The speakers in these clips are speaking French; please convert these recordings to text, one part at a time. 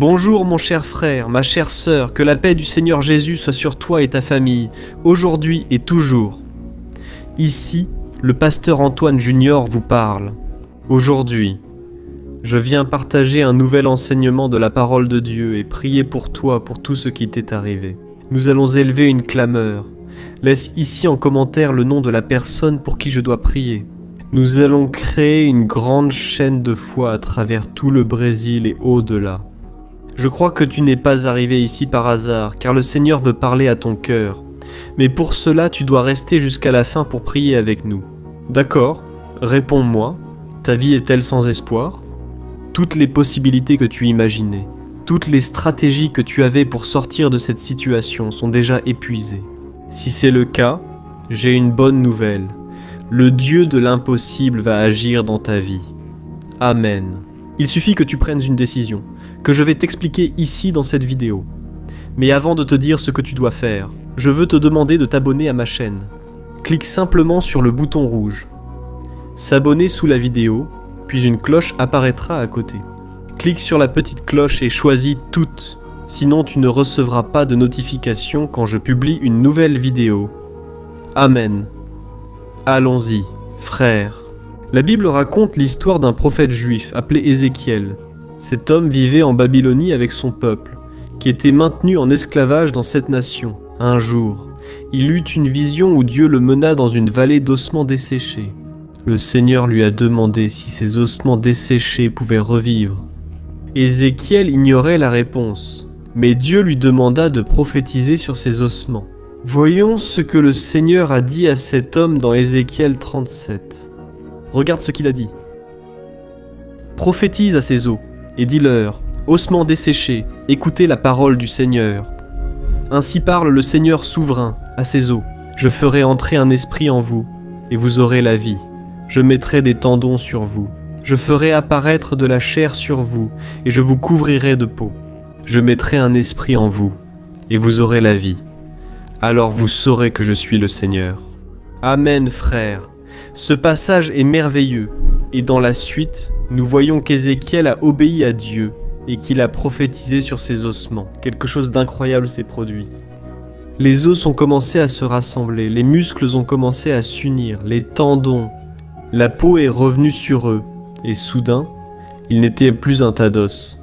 Bonjour mon cher frère, ma chère sœur, que la paix du Seigneur Jésus soit sur toi et ta famille, aujourd'hui et toujours. Ici, le pasteur Antoine Junior vous parle. Aujourd'hui, je viens partager un nouvel enseignement de la parole de Dieu et prier pour toi pour tout ce qui t'est arrivé. Nous allons élever une clameur. Laisse ici en commentaire le nom de la personne pour qui je dois prier. Nous allons créer une grande chaîne de foi à travers tout le Brésil et au-delà. Je crois que tu n'es pas arrivé ici par hasard, car le Seigneur veut parler à ton cœur. Mais pour cela, tu dois rester jusqu'à la fin pour prier avec nous. D'accord, réponds-moi. Ta vie est-elle sans espoir? Toutes les possibilités que tu imaginais, toutes les stratégies que tu avais pour sortir de cette situation sont déjà épuisées. Si c'est le cas, j'ai une bonne nouvelle. Le Dieu de l'impossible va agir dans ta vie. Amen. Il suffit que tu prennes une décision, que je vais t'expliquer ici dans cette vidéo. Mais avant de te dire ce que tu dois faire, je veux te demander de t'abonner à ma chaîne. Clique simplement sur le bouton rouge. S'abonner sous la vidéo, puis une cloche apparaîtra à côté. Clique sur la petite cloche et choisis toutes, sinon tu ne recevras pas de notification quand je publie une nouvelle vidéo. Amen. Allons-y, frères. La Bible raconte l'histoire d'un prophète juif appelé Ézéchiel. Cet homme vivait en Babylonie avec son peuple, qui était maintenu en esclavage dans cette nation. Un jour, il eut une vision où Dieu le mena dans une vallée d'ossements desséchés. Le Seigneur lui a demandé si ces ossements desséchés pouvaient revivre. Ézéchiel ignorait la réponse, mais Dieu lui demanda de prophétiser sur ces ossements. Voyons ce que le Seigneur a dit à cet homme dans Ézéchiel 37. Regarde ce qu'il a dit. Prophétise à ces os, et dis-leur, ossements desséchés, écoutez la parole du Seigneur. Ainsi parle le Seigneur souverain à ces os. Je ferai entrer un esprit en vous, et vous aurez la vie. Je mettrai des tendons sur vous. Je ferai apparaître de la chair sur vous, et je vous couvrirai de peau. Je mettrai un esprit en vous, et vous aurez la vie. Alors vous saurez que je suis le Seigneur. Amen, frères. Ce passage est merveilleux, et dans la suite, nous voyons qu'Ézéchiel a obéi à Dieu, et qu'il a prophétisé sur ses ossements. Quelque chose d'incroyable s'est produit. Les os ont commencé à se rassembler, les muscles ont commencé à s'unir, les tendons. La peau est revenue sur eux, et soudain, ils n'étaient plus un tas d'os.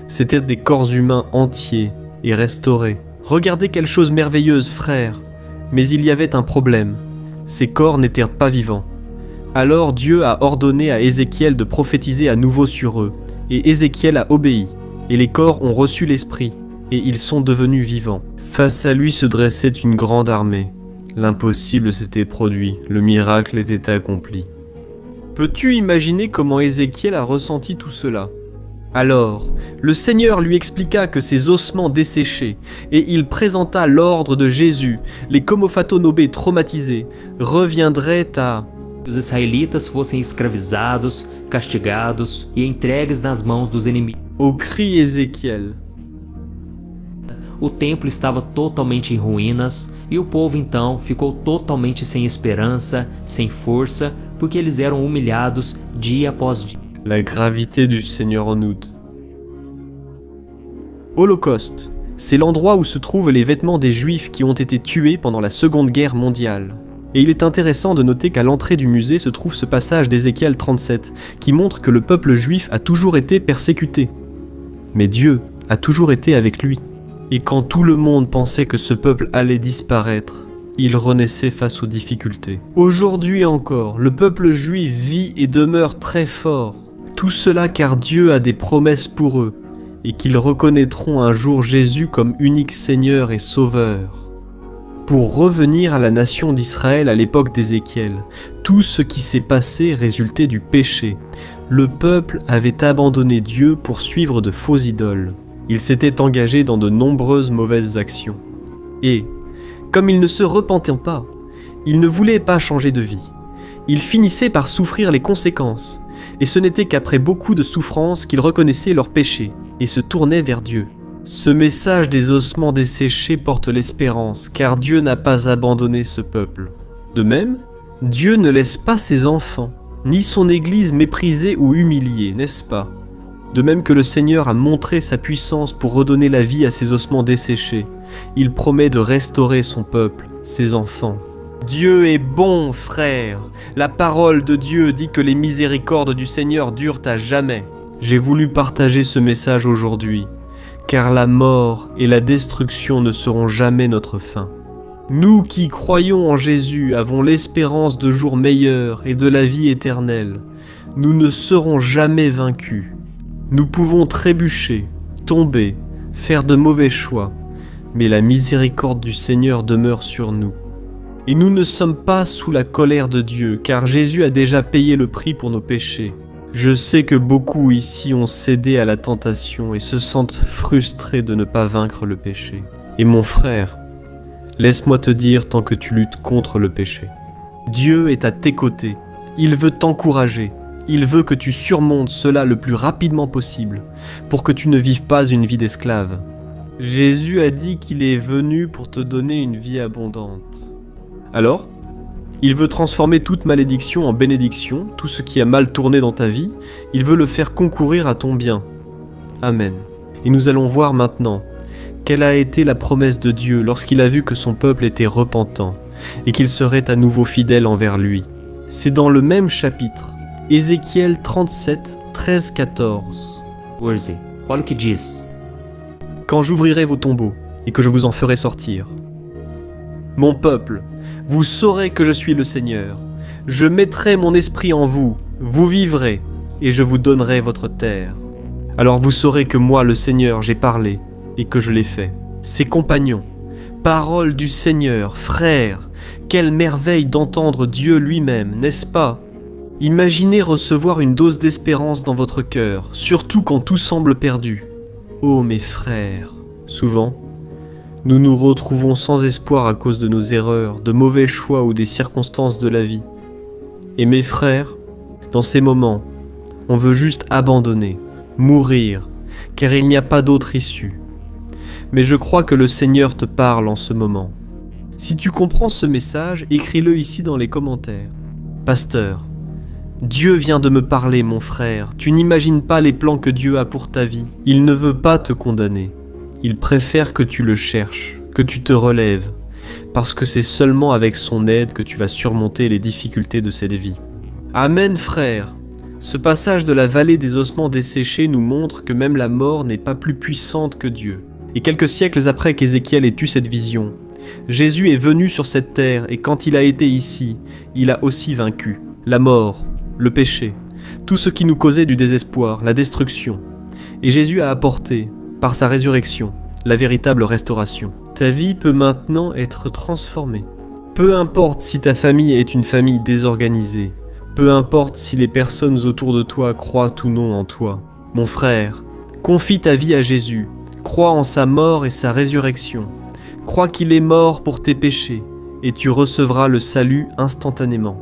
C'étaient des corps humains entiers et restaurés. Regardez quelle chose merveilleuse, frères. Mais il y avait un problème. Ces corps n'étaient pas vivants. Alors Dieu a ordonné à Ézéchiel de prophétiser à nouveau sur eux, et Ézéchiel a obéi, et les corps ont reçu l'esprit, et ils sont devenus vivants. Face à lui se dressait une grande armée. L'impossible s'était produit, le miracle était accompli. Peux-tu imaginer comment Ézéchiel a ressenti tout cela? Alors, le Seigneur lui expliqua que ces ossements desséchés, et il présenta l'ordre de Jésus, les Komophatonobé traumatisés, reviendraient à... Os israelitas fossem escravizados, castigados e entregues nas mãos dos inimigos. Au cri Ézéchiel. O templo estava totalmente em ruínas e o povo então ficou totalmente sem esperança, sem força, porque eles eram humilhados dia após dia. La gravité du Seigneur en août. Holocauste, c'est l'endroit où se trouvent les vêtements des Juifs qui ont été tués pendant la Seconde Guerre mondiale. Et il est intéressant de noter qu'à l'entrée du musée se trouve ce passage d'Ézéchiel 37, qui montre que le peuple juif a toujours été persécuté. Mais Dieu a toujours été avec lui. Et quand tout le monde pensait que ce peuple allait disparaître, il renaissait face aux difficultés. Aujourd'hui encore, le peuple juif vit et demeure très fort. Tout cela car Dieu a des promesses pour eux, et qu'ils reconnaîtront un jour Jésus comme unique Seigneur et Sauveur. Pour revenir à la nation d'Israël à l'époque d'Ézéchiel, tout ce qui s'est passé résultait du péché. Le peuple avait abandonné Dieu pour suivre de faux idoles. Il s'était engagé dans de nombreuses mauvaises actions. Et, comme il ne se repentait pas, il ne voulait pas changer de vie. Il finissait par souffrir les conséquences, et ce n'était qu'après beaucoup de souffrances qu'ils reconnaissaient leurs péchés et se tournaient vers Dieu. Ce message des ossements desséchés porte l'espérance, car Dieu n'a pas abandonné ce peuple. De même, Dieu ne laisse pas ses enfants, ni son Église méprisée ou humiliée, n'est-ce pas? De même que le Seigneur a montré sa puissance pour redonner la vie à ses ossements desséchés, il promet de restaurer son peuple, ses enfants. Dieu est bon, frère. La parole de Dieu dit que les miséricordes du Seigneur durent à jamais. J'ai voulu partager ce message aujourd'hui, car la mort et la destruction ne seront jamais notre fin. Nous qui croyons en Jésus avons l'espérance de jours meilleurs et de la vie éternelle. Nous ne serons jamais vaincus. Nous pouvons trébucher, tomber, faire de mauvais choix, mais la miséricorde du Seigneur demeure sur nous. Et nous ne sommes pas sous la colère de Dieu, car Jésus a déjà payé le prix pour nos péchés. Je sais que beaucoup ici ont cédé à la tentation et se sentent frustrés de ne pas vaincre le péché. Et mon frère, laisse-moi te dire tant que tu luttes contre le péché. Dieu est à tes côtés, il veut t'encourager, il veut que tu surmontes cela le plus rapidement possible, pour que tu ne vives pas une vie d'esclave. Jésus a dit qu'il est venu pour te donner une vie abondante. Alors, il veut transformer toute malédiction en bénédiction, tout ce qui a mal tourné dans ta vie, il veut le faire concourir à ton bien. Amen. Et nous allons voir maintenant quelle a été la promesse de Dieu lorsqu'il a vu que son peuple était repentant et qu'il serait à nouveau fidèle envers lui. C'est dans le même chapitre, Ézéchiel 37, 13-14. Olha o que diz. Quand j'ouvrirai vos tombeaux et que je vous en ferai sortir. Mon peuple, vous saurez que je suis le Seigneur. Je mettrai mon esprit en vous, vous vivrez, et je vous donnerai votre terre. Alors vous saurez que moi, le Seigneur, j'ai parlé, et que je l'ai fait. Ses compagnons, parole du Seigneur, frères, quelle merveille d'entendre Dieu lui-même, n'est-ce pas? Imaginez recevoir une dose d'espérance dans votre cœur, surtout quand tout semble perdu. Oh mes frères, souvent, nous nous retrouvons sans espoir à cause de nos erreurs, de mauvais choix ou des circonstances de la vie. Et mes frères, dans ces moments, on veut juste abandonner, mourir, car il n'y a pas d'autre issue. Mais je crois que le Seigneur te parle en ce moment. Si tu comprends ce message, écris-le ici dans les commentaires. Pasteur, Dieu vient de me parler, mon frère. Tu n'imagines pas les plans que Dieu a pour ta vie. Il ne veut pas te condamner. Il préfère que tu le cherches, que tu te relèves, parce que c'est seulement avec son aide que tu vas surmonter les difficultés de cette vie. Amen, frère. Ce passage de la vallée des ossements desséchés nous montre que même la mort n'est pas plus puissante que Dieu. Et quelques siècles après qu'Ézéchiel ait eu cette vision, Jésus est venu sur cette terre et quand il a été ici, il a aussi vaincu la mort, le péché, tout ce qui nous causait du désespoir, la destruction. Et Jésus a apporté, par sa résurrection, la véritable restauration. Ta vie peut maintenant être transformée. Peu importe si ta famille est une famille désorganisée, peu importe si les personnes autour de toi croient ou non en toi. Mon frère, confie ta vie à Jésus, crois en sa mort et sa résurrection. Crois qu'il est mort pour tes péchés, et tu recevras le salut instantanément.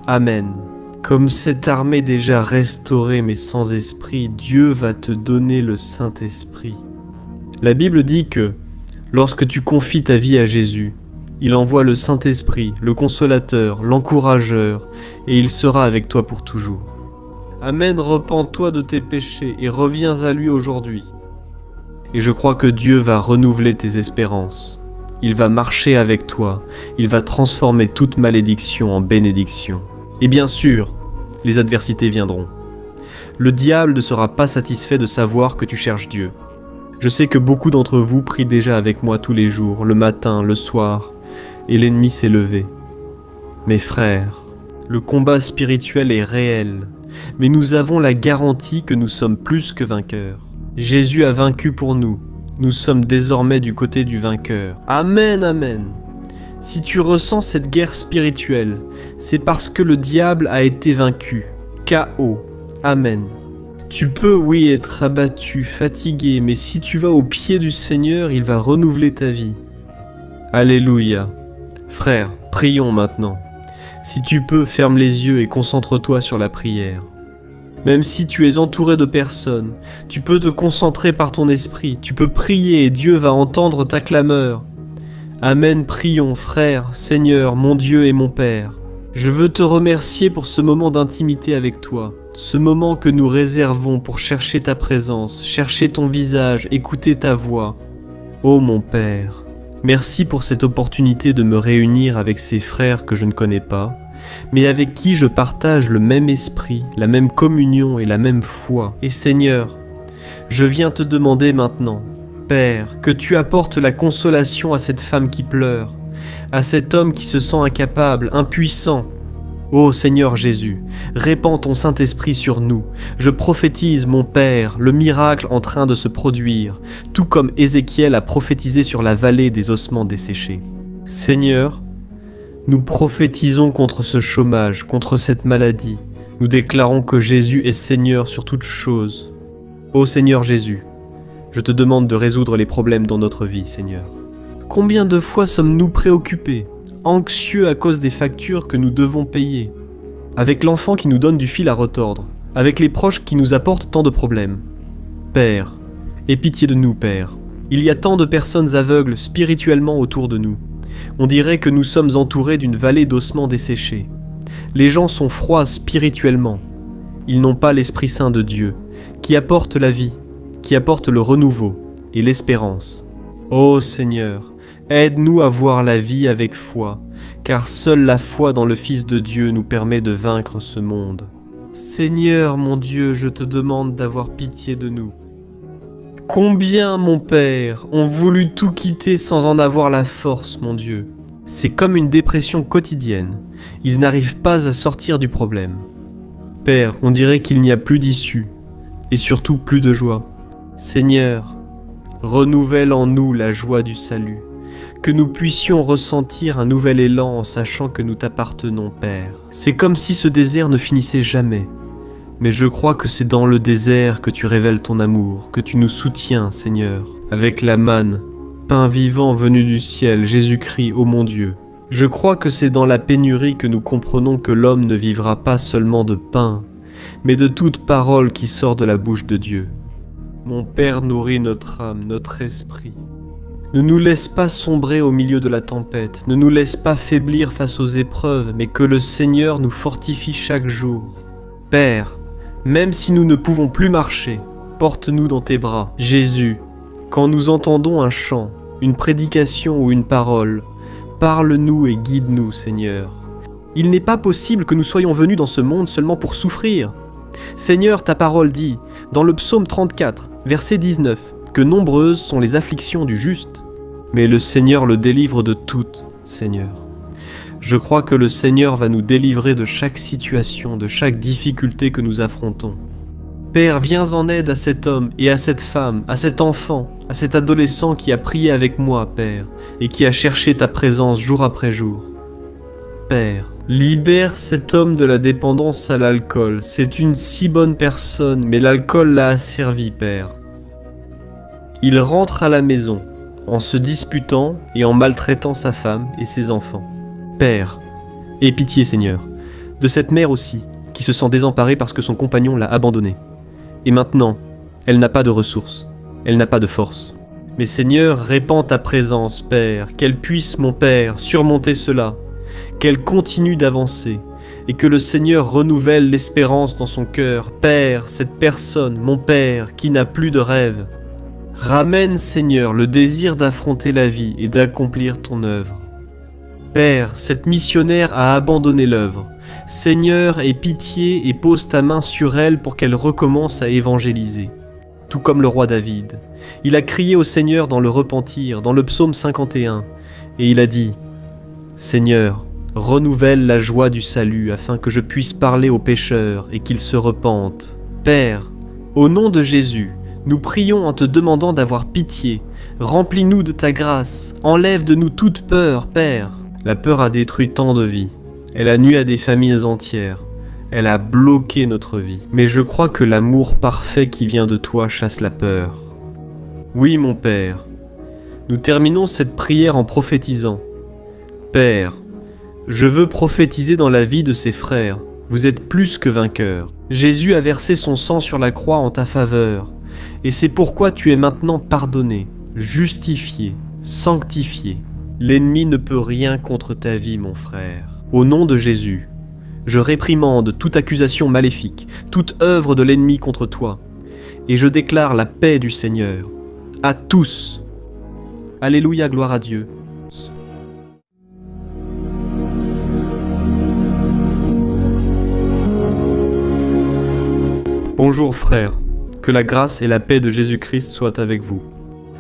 Amen. Comme cette armée déjà restaurée mais sans esprit, Dieu va te donner le Saint-Esprit. La Bible dit que, lorsque tu confies ta vie à Jésus, il envoie le Saint-Esprit, le Consolateur, l'Encourageur, et il sera avec toi pour toujours. Amen, repens-toi de tes péchés et reviens à lui aujourd'hui. Et je crois que Dieu va renouveler tes espérances. Il va marcher avec toi, il va transformer toute malédiction en bénédiction. Et bien sûr, les adversités viendront. Le diable ne sera pas satisfait de savoir que tu cherches Dieu. Je sais que beaucoup d'entre vous prient déjà avec moi tous les jours, le matin, le soir, et l'ennemi s'est levé. Mes frères, le combat spirituel est réel, mais nous avons la garantie que nous sommes plus que vainqueurs. Jésus a vaincu pour nous, nous sommes désormais du côté du vainqueur. Amen, amen. Si tu ressens cette guerre spirituelle, c'est parce que le diable a été vaincu. K.O. Amen. Tu peux, oui, être abattu, fatigué, mais si tu vas au pied du Seigneur, il va renouveler ta vie. Alléluia. Frère, prions maintenant. Si tu peux, ferme les yeux et concentre-toi sur la prière. Même si tu es entouré de personnes, tu peux te concentrer par ton esprit, tu peux prier et Dieu va entendre ta clameur. Amen, prions, frère, Seigneur, mon Dieu et mon Père. Je veux te remercier pour ce moment d'intimité avec toi, ce moment que nous réservons pour chercher ta présence, chercher ton visage, écouter ta voix. Ô mon Père, merci pour cette opportunité de me réunir avec ces frères que je ne connais pas, mais avec qui je partage le même esprit, la même communion et la même foi. Et Seigneur, je viens te demander maintenant, Père, que tu apportes la consolation à cette femme qui pleure, à cet homme qui se sent incapable, impuissant. Ô Seigneur Jésus, répands ton Saint-Esprit sur nous. Je prophétise, mon Père, le miracle en train de se produire, tout comme Ézéchiel a prophétisé sur la vallée des ossements desséchés. Seigneur, nous prophétisons contre ce chômage, contre cette maladie. Nous déclarons que Jésus est Seigneur sur toutes choses. Ô Seigneur Jésus, je te demande de résoudre les problèmes dans notre vie, Seigneur. Combien de fois sommes-nous préoccupés, anxieux à cause des factures que nous devons payer, avec l'enfant qui nous donne du fil à retordre, avec les proches qui nous apportent tant de problèmes. Père, aie pitié de nous, Père. Il y a tant de personnes aveugles spirituellement autour de nous. On dirait que nous sommes entourés d'une vallée d'ossements desséchés. Les gens sont froids spirituellement. Ils n'ont pas l'Esprit Saint de Dieu, qui apporte la vie, qui apporte le renouveau et l'espérance. Ô Seigneur, aide-nous à voir la vie avec foi, car seule la foi dans le Fils de Dieu nous permet de vaincre ce monde. Seigneur mon Dieu, je te demande d'avoir pitié de nous. Combien, mon Père, ont voulu tout quitter sans en avoir la force, mon Dieu. C'est comme une dépression quotidienne. Ils n'arrivent pas à sortir du problème. Père, on dirait qu'il n'y a plus d'issue, et surtout plus de joie. Seigneur, renouvelle en nous la joie du salut, que nous puissions ressentir un nouvel élan en sachant que nous t'appartenons, Père. C'est comme si ce désert ne finissait jamais, mais je crois que c'est dans le désert que tu révèles ton amour, que tu nous soutiens, Seigneur, avec la manne, pain vivant venu du ciel, Jésus-Christ, ô mon Dieu. Je crois que c'est dans la pénurie que nous comprenons que l'homme ne vivra pas seulement de pain, mais de toute parole qui sort de la bouche de Dieu. Mon Père nourrit notre âme, notre esprit. Ne nous laisse pas sombrer au milieu de la tempête, ne nous laisse pas faiblir face aux épreuves, mais que le Seigneur nous fortifie chaque jour. Père, même si nous ne pouvons plus marcher, porte-nous dans tes bras. Jésus, quand nous entendons un chant, une prédication ou une parole, parle-nous et guide-nous, Seigneur. Il n'est pas possible que nous soyons venus dans ce monde seulement pour souffrir. Seigneur, ta parole dit, dans le psaume 34, verset 19, que nombreuses sont les afflictions du juste, mais le Seigneur le délivre de toutes, Seigneur. Je crois que le Seigneur va nous délivrer de chaque situation, de chaque difficulté que nous affrontons. Père, viens en aide à cet homme et à cette femme, à cet enfant, à cet adolescent qui a prié avec moi, Père, et qui a cherché ta présence jour après jour. Père, libère cet homme de la dépendance à l'alcool. C'est une si bonne personne, mais l'alcool l'a asservi, Père. Il rentre à la maison, en se disputant et en maltraitant sa femme et ses enfants. Père, aie pitié, Seigneur, de cette mère aussi, qui se sent désemparée parce que son compagnon l'a abandonnée. Et maintenant, elle n'a pas de ressources, elle n'a pas de force. Mais Seigneur, répands ta présence, Père, qu'elle puisse, mon Père, surmonter cela, qu'elle continue d'avancer, et que le Seigneur renouvelle l'espérance dans son cœur. Père, cette personne, mon Père, qui n'a plus de rêve, ramène, Seigneur, le désir d'affronter la vie et d'accomplir ton œuvre. Père, cette missionnaire a abandonné l'œuvre. Seigneur, aie pitié et pose ta main sur elle pour qu'elle recommence à évangéliser. Tout comme le roi David. Il a crié au Seigneur dans le repentir, dans le psaume 51, et il a dit « Seigneur, renouvelle la joie du salut afin que je puisse parler aux pécheurs et qu'ils se repentent. Père, au nom de Jésus, nous prions en te demandant d'avoir pitié. Remplis-nous de ta grâce. Enlève de nous toute peur, Père. La peur a détruit tant de vies. Elle a nui à des familles entières. Elle a bloqué notre vie. Mais je crois que l'amour parfait qui vient de toi chasse la peur. Oui, mon Père. Nous terminons cette prière en prophétisant. Père, je veux prophétiser dans la vie de ces frères. Vous êtes plus que vainqueurs. Jésus a versé son sang sur la croix en ta faveur. Et c'est pourquoi tu es maintenant pardonné, justifié, sanctifié. L'ennemi ne peut rien contre ta vie, mon frère. Au nom de Jésus, je réprimande toute accusation maléfique, toute œuvre de l'ennemi contre toi, et je déclare la paix du Seigneur à tous. Alléluia, gloire à Dieu. Bonjour frères, que la grâce et la paix de Jésus-Christ soient avec vous.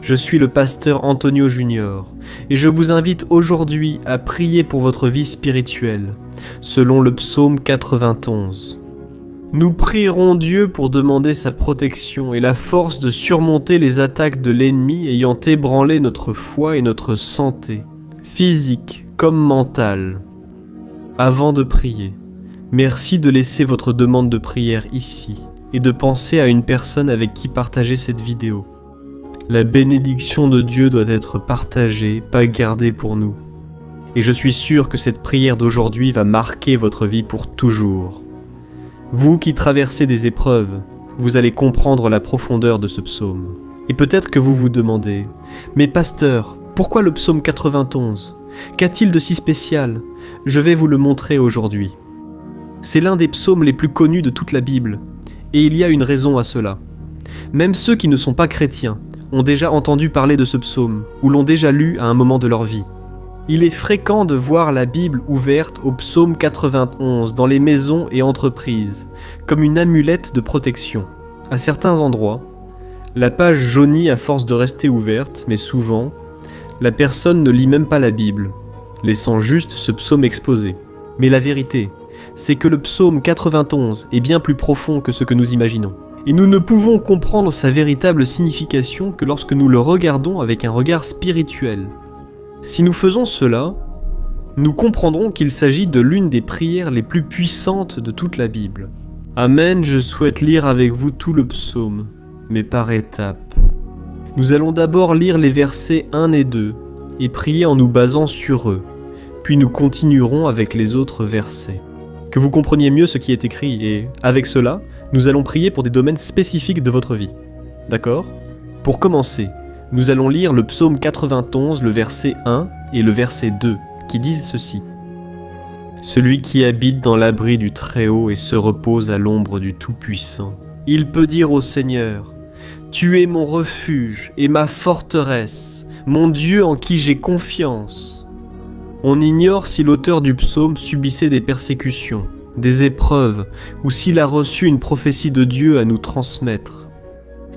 Je suis le pasteur Antonio Junior et je vous invite aujourd'hui à prier pour votre vie spirituelle, selon le psaume 91. Nous prierons Dieu pour demander sa protection et la force de surmonter les attaques de l'ennemi ayant ébranlé notre foi et notre santé, physique comme mentale. Avant de prier, merci de laisser votre demande de prière ici et de penser à une personne avec qui partager cette vidéo. La bénédiction de Dieu doit être partagée, pas gardée pour nous. Et je suis sûr que cette prière d'aujourd'hui va marquer votre vie pour toujours. Vous qui traversez des épreuves, vous allez comprendre la profondeur de ce psaume. Et peut-être que vous vous demandez, « Mais pasteur, pourquoi le psaume 91 ? Qu'a-t-il de si spécial ? Je vais vous le montrer aujourd'hui. C'est l'un des psaumes les plus connus de toute la Bible, et il y a une raison à cela. Même ceux qui ne sont pas chrétiens ont déjà entendu parler de ce psaume, ou l'ont déjà lu à un moment de leur vie. Il est fréquent de voir la Bible ouverte au psaume 91 dans les maisons et entreprises, comme une amulette de protection. À certains endroits, la page jaunit à force de rester ouverte, mais souvent, la personne ne lit même pas la Bible, laissant juste ce psaume exposé. Mais la vérité, c'est que le psaume 91 est bien plus profond que ce que nous imaginons. Et nous ne pouvons comprendre sa véritable signification que lorsque nous le regardons avec un regard spirituel. Si nous faisons cela, nous comprendrons qu'il s'agit de l'une des prières les plus puissantes de toute la Bible. Amen, je souhaite lire avec vous tout le psaume, mais par étapes. Nous allons d'abord lire les versets 1 et 2, et prier en nous basant sur eux, puis nous continuerons avec les autres versets. Que vous compreniez mieux ce qui est écrit, et avec cela, nous allons prier pour des domaines spécifiques de votre vie. D'accord ? Pour commencer, nous allons lire le psaume 91, le verset 1 et le verset 2, qui disent ceci. « Celui qui habite dans l'abri du Très-Haut et se repose à l'ombre du Tout-Puissant, il peut dire au Seigneur, « Tu es mon refuge et ma forteresse, mon Dieu en qui j'ai confiance. » On ignore si l'auteur du psaume subissait des persécutions, des épreuves, ou s'il a reçu une prophétie de Dieu à nous transmettre.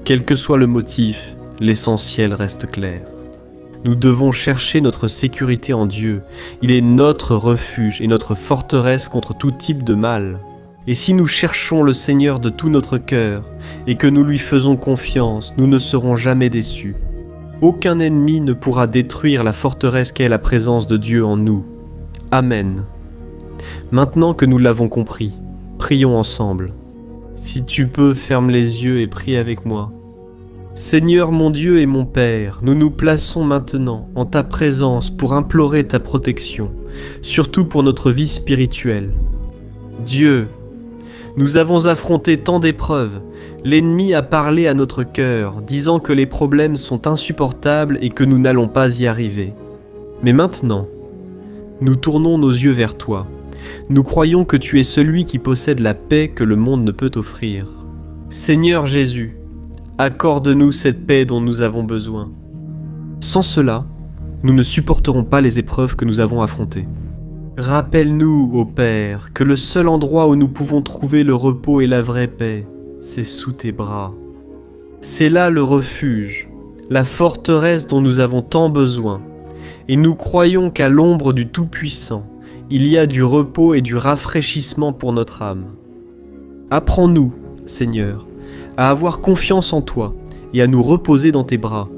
Quel que soit le motif, l'essentiel reste clair. Nous devons chercher notre sécurité en Dieu. Il est notre refuge et notre forteresse contre tout type de mal. Et si nous cherchons le Seigneur de tout notre cœur et que nous lui faisons confiance, nous ne serons jamais déçus. Aucun ennemi ne pourra détruire la forteresse qu'est la présence de Dieu en nous. Amen. Maintenant que nous l'avons compris, prions ensemble. Si tu peux, ferme les yeux et prie avec moi. Seigneur mon Dieu et mon Père, nous nous plaçons maintenant en ta présence pour implorer ta protection, surtout pour notre vie spirituelle. Dieu, nous avons affronté tant d'épreuves, l'ennemi a parlé à notre cœur, disant que les problèmes sont insupportables et que nous n'allons pas y arriver. Mais maintenant, nous tournons nos yeux vers toi. Nous croyons que tu es celui qui possède la paix que le monde ne peut offrir. Seigneur Jésus, accorde-nous cette paix dont nous avons besoin. Sans cela, nous ne supporterons pas les épreuves que nous avons affrontées. Rappelle-nous, ô Père, que le seul endroit où nous pouvons trouver le repos et la vraie paix, c'est sous tes bras. C'est là le refuge, la forteresse dont nous avons tant besoin, et nous croyons qu'à l'ombre du Tout-Puissant, il y a du repos et du rafraîchissement pour notre âme. Apprends-nous, Seigneur, à avoir confiance en toi et à nous reposer dans tes bras.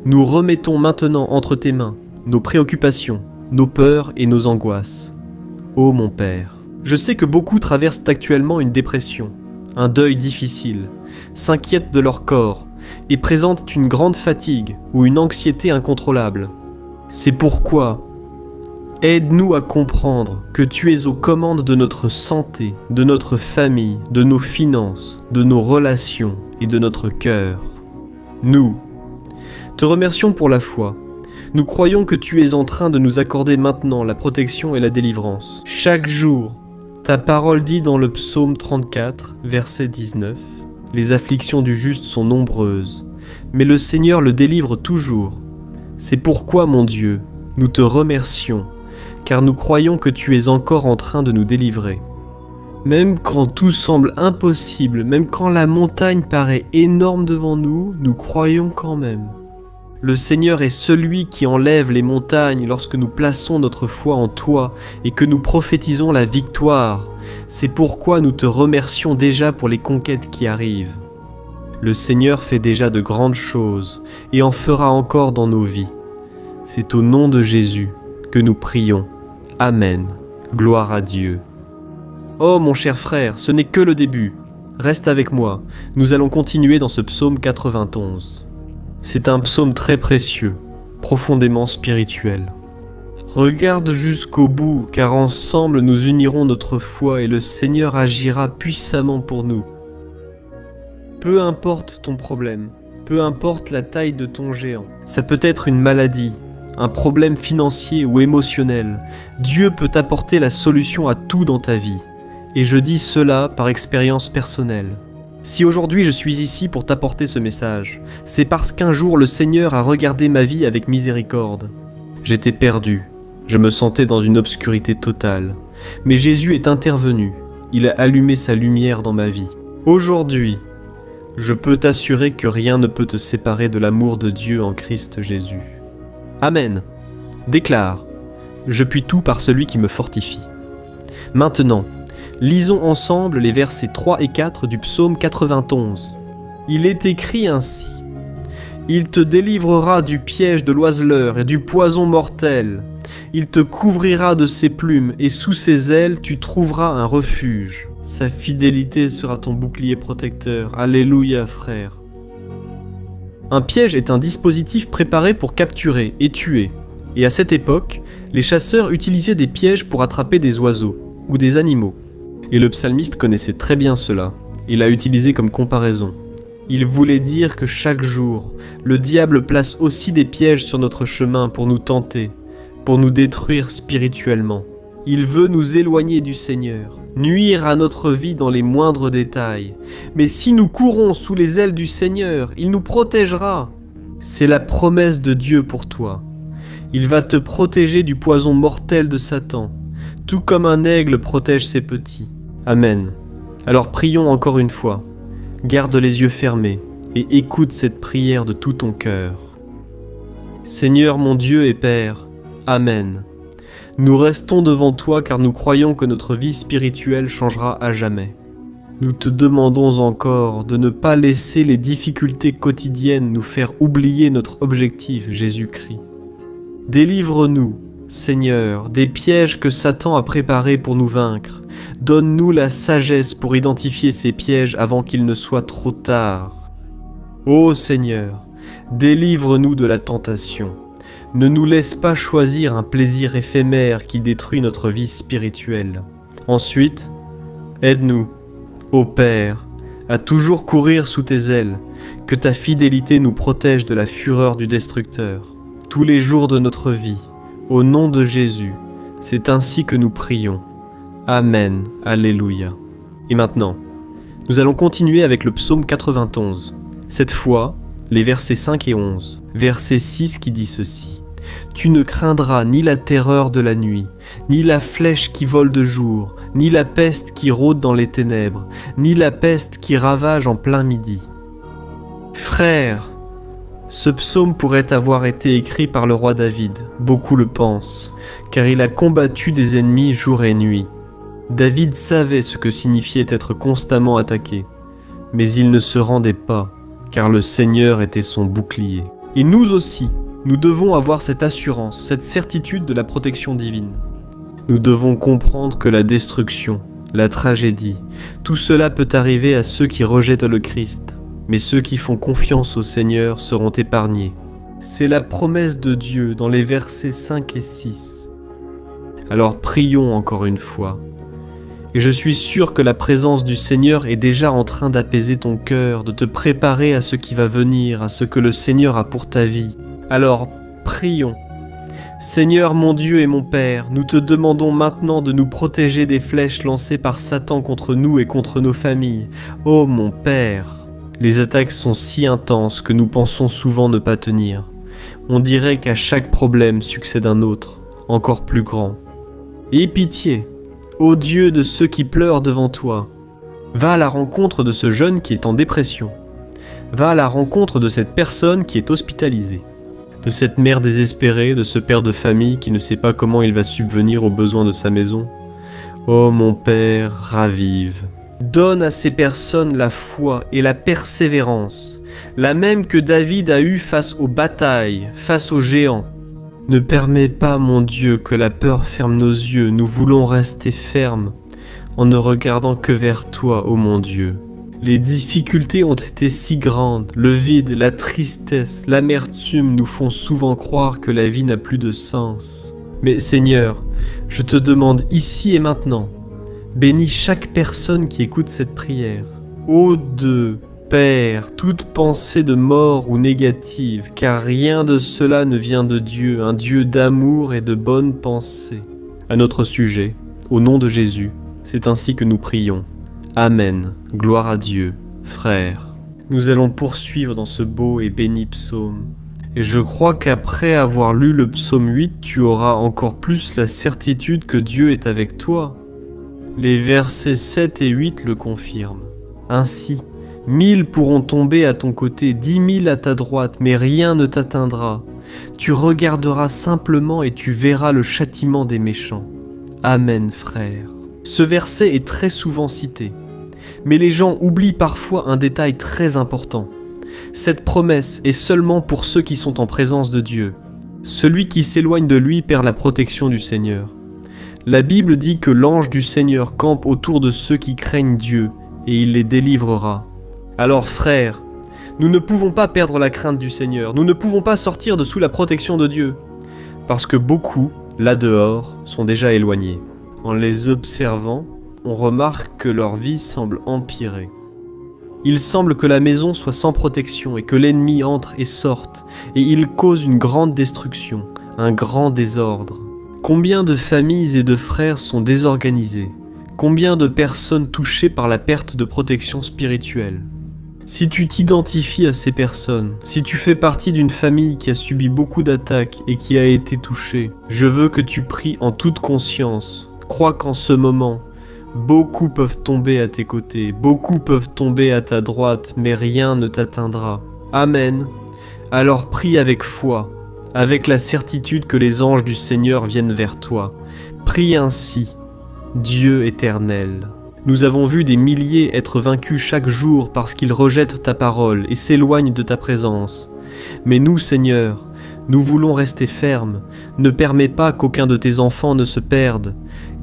Nous remettons maintenant entre tes mains nos préoccupations, nos peurs et nos angoisses. Ô mon Père, je sais que beaucoup traversent actuellement une dépression, un deuil difficile, s'inquiètent de leur corps et présentent une grande fatigue ou une anxiété incontrôlable. C'est pourquoi, aide-nous à comprendre que tu es aux commandes de notre santé, de notre famille, de nos finances, de nos relations et de notre cœur. Nous te remercions pour la foi. Nous croyons que tu es en train de nous accorder maintenant la protection et la délivrance. Chaque jour, ta parole dit dans le psaume 34, verset 19, « Les afflictions du juste sont nombreuses, mais le Seigneur le délivre toujours. C'est pourquoi, mon Dieu, nous te remercions, car nous croyons que tu es encore en train de nous délivrer. Même quand tout semble impossible, même quand la montagne paraît énorme devant nous, nous croyons quand même. Le Seigneur est celui qui enlève les montagnes lorsque nous plaçons notre foi en toi et que nous prophétisons la victoire. C'est pourquoi nous te remercions déjà pour les conquêtes qui arrivent. Le Seigneur fait déjà de grandes choses et en fera encore dans nos vies. C'est au nom de Jésus que nous prions. Amen. Gloire à Dieu. Oh mon cher frère, ce n'est que le début. Reste avec moi, nous allons continuer dans ce psaume 91. C'est un psaume très précieux, profondément spirituel. Regarde jusqu'au bout, car ensemble nous unirons notre foi et le Seigneur agira puissamment pour nous. Peu importe ton problème, peu importe la taille de ton géant, ça peut être une maladie, un problème financier ou émotionnel, Dieu peut apporter la solution à tout dans ta vie. Et je dis cela par expérience personnelle. Si aujourd'hui je suis ici pour t'apporter ce message, c'est parce qu'un jour le Seigneur a regardé ma vie avec miséricorde. J'étais perdu, je me sentais dans une obscurité totale. Mais Jésus est intervenu, il a allumé sa lumière dans ma vie. Aujourd'hui, je peux t'assurer que rien ne peut te séparer de l'amour de Dieu en Christ Jésus. Amen. Déclare, je puis tout par celui qui me fortifie. Maintenant, lisons ensemble les versets 3 et 4 du psaume 91. Il est écrit ainsi. « Il te délivrera du piège de l'oiseleur et du poison mortel. Il te couvrira de ses plumes et sous ses ailes tu trouveras un refuge. Sa fidélité sera ton bouclier protecteur. Alléluia, frère. » Un piège est un dispositif préparé pour capturer et tuer. Et à cette époque, les chasseurs utilisaient des pièges pour attraper des oiseaux ou des animaux. Et le psalmiste connaissait très bien cela, il l'a utilisé comme comparaison. Il voulait dire que chaque jour, le diable place aussi des pièges sur notre chemin pour nous tenter, pour nous détruire spirituellement. Il veut nous éloigner du Seigneur, nuire à notre vie dans les moindres détails. Mais si nous courons sous les ailes du Seigneur, il nous protégera. C'est la promesse de Dieu pour toi. Il va te protéger du poison mortel de Satan, tout comme un aigle protège ses petits. Amen. Alors prions encore une fois. Garde les yeux fermés et écoute cette prière de tout ton cœur. Seigneur mon Dieu et Père, Amen. Nous restons devant toi car nous croyons que notre vie spirituelle changera à jamais. Nous te demandons encore de ne pas laisser les difficultés quotidiennes nous faire oublier notre objectif, Jésus-Christ. Délivre-nous, Seigneur, des pièges que Satan a préparés pour nous vaincre. Donne-nous la sagesse pour identifier ces pièges avant qu'il ne soit trop tard. Ô Seigneur, délivre-nous de la tentation. Ne nous laisse pas choisir un plaisir éphémère qui détruit notre vie spirituelle. Ensuite, aide-nous, ô Père, à toujours courir sous tes ailes, que ta fidélité nous protège de la fureur du destructeur. Tous les jours de notre vie, au nom de Jésus, c'est ainsi que nous prions. Amen. Alléluia. Et maintenant, nous allons continuer avec le psaume 91. Cette fois, les versets 5 et 11. Verset 6 qui dit ceci. « Tu ne craindras ni la terreur de la nuit, ni la flèche qui vole de jour, ni la peste qui rôde dans les ténèbres, ni la peste qui ravage en plein midi. » Frères, ce psaume pourrait avoir été écrit par le roi David, beaucoup le pensent, car il a combattu des ennemis jour et nuit. David savait ce que signifiait être constamment attaqué, mais il ne se rendait pas, car le Seigneur était son bouclier. Et nous aussi, nous devons avoir cette assurance, cette certitude de la protection divine. Nous devons comprendre que la destruction, la tragédie, tout cela peut arriver à ceux qui rejettent le Christ. Mais ceux qui font confiance au Seigneur seront épargnés. C'est la promesse de Dieu dans les versets 5 et 6. Alors prions encore une fois. Et je suis sûr que la présence du Seigneur est déjà en train d'apaiser ton cœur, de te préparer à ce qui va venir, à ce que le Seigneur a pour ta vie. Alors prions. Seigneur mon Dieu et mon Père, nous te demandons maintenant de nous protéger des flèches lancées par Satan contre nous et contre nos familles. Ô mon Père, les attaques sont si intenses que nous pensons souvent ne pas tenir. On dirait qu'à chaque problème succède un autre, encore plus grand. Aie pitié, ô Dieu de ceux qui pleurent devant toi. Va à la rencontre de ce jeune qui est en dépression. Va à la rencontre de cette personne qui est hospitalisée. De cette mère désespérée, de ce père de famille qui ne sait pas comment il va subvenir aux besoins de sa maison. Ô mon Père, ravive. Donne à ces personnes la foi et la persévérance, la même que David a eue face aux batailles, face aux géants. Ne permets pas, mon Dieu, que la peur ferme nos yeux, nous voulons rester fermes, en ne regardant que vers toi, ô mon Dieu. Les difficultés ont été si grandes, le vide, la tristesse, l'amertume nous font souvent croire que la vie n'a plus de sens. Mais Seigneur, je te demande ici et maintenant, bénis chaque personne qui écoute cette prière. Ô Dieu, Père, toute pensée de mort ou négative, car rien de cela ne vient de Dieu, un Dieu d'amour et de bonnes pensées. À notre sujet, au nom de Jésus, c'est ainsi que nous prions. Amen. Gloire à Dieu. Frères, nous allons poursuivre dans ce beau et béni psaume. Et je crois qu'après avoir lu le psaume 8, tu auras encore plus la certitude que Dieu est avec toi. Les versets 7 et 8 le confirment. Ainsi, 1000 pourront tomber à ton côté, 10 000 à ta droite, mais rien ne t'atteindra. Tu regarderas simplement et tu verras le châtiment des méchants. Amen, frères. Ce verset est très souvent cité, mais les gens oublient parfois un détail très important. Cette promesse est seulement pour ceux qui sont en présence de Dieu. Celui qui s'éloigne de lui perd la protection du Seigneur. La Bible dit que l'ange du Seigneur campe autour de ceux qui craignent Dieu, et il les délivrera. Alors frères, nous ne pouvons pas perdre la crainte du Seigneur, nous ne pouvons pas sortir de sous la protection de Dieu, parce que beaucoup, là dehors, sont déjà éloignés. En les observant, on remarque que leur vie semble empirer. Il semble que la maison soit sans protection et que l'ennemi entre et sorte, et il cause une grande destruction, un grand désordre. Combien de familles et de frères sont désorganisés? Combien de personnes touchées par la perte de protection spirituelle? Si tu t'identifies à ces personnes, si tu fais partie d'une famille qui a subi beaucoup d'attaques et qui a été touchée, je veux que tu pries en toute conscience. Crois qu'en ce moment, beaucoup peuvent tomber à tes côtés, beaucoup peuvent tomber à ta droite, mais rien ne t'atteindra. Amen. Alors prie avec foi, avec la certitude que les anges du Seigneur viennent vers toi. Prie ainsi, Dieu éternel. Nous avons vu des milliers être vaincus chaque jour parce qu'ils rejettent ta parole et s'éloignent de ta présence. Mais nous, Seigneur, nous voulons rester fermes. Ne permets pas qu'aucun de tes enfants ne se perde.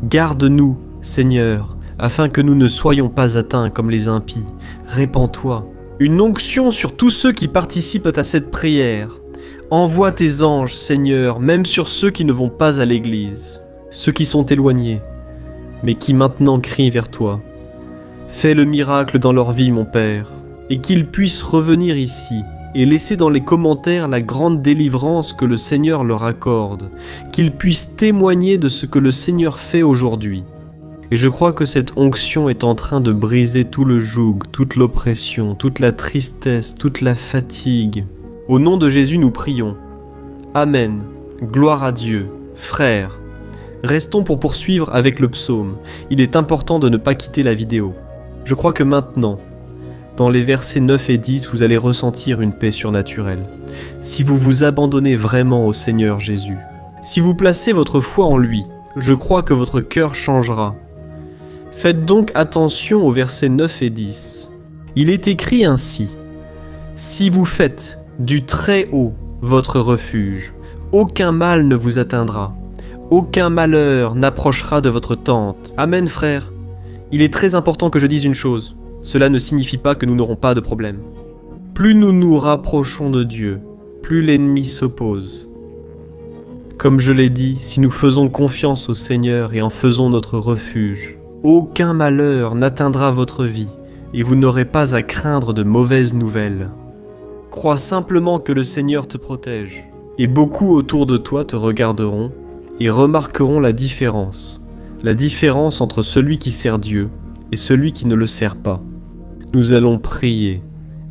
Garde-nous, Seigneur, afin que nous ne soyons pas atteints comme les impies. Répands-toi. Une onction sur tous ceux qui participent à cette prière. Envoie tes anges, Seigneur, même sur ceux qui ne vont pas à l'église, ceux qui sont éloignés, mais qui maintenant crient vers toi. Fais le miracle dans leur vie, mon Père, et qu'ils puissent revenir ici et laisser dans les commentaires la grande délivrance que le Seigneur leur accorde, qu'ils puissent témoigner de ce que le Seigneur fait aujourd'hui. Et je crois que cette onction est en train de briser tout le joug, toute l'oppression, toute la tristesse, toute la fatigue. Au nom de Jésus, nous prions. Amen. Gloire à Dieu. Frères, restons pour poursuivre avec le psaume. Il est important de ne pas quitter la vidéo. Je crois que maintenant, dans les versets 9 et 10, vous allez ressentir une paix surnaturelle. Si vous vous abandonnez vraiment au Seigneur Jésus, si vous placez votre foi en lui, je crois que votre cœur changera. Faites donc attention aux versets 9 et 10. Il est écrit ainsi: « Si vous faites du Très-Haut votre refuge, aucun mal ne vous atteindra, aucun malheur n'approchera de votre tente. » Amen, frère. Il est très important que je dise une chose. Cela ne signifie pas que nous n'aurons pas de problème. Plus nous nous rapprochons de Dieu, plus l'ennemi s'oppose. Comme je l'ai dit, si nous faisons confiance au Seigneur et en faisons notre refuge, aucun malheur n'atteindra votre vie et vous n'aurez pas à craindre de mauvaises nouvelles. Crois simplement que le Seigneur te protège. Et beaucoup autour de toi te regarderont et remarqueront la différence entre celui qui sert Dieu et celui qui ne le sert pas. Nous allons prier,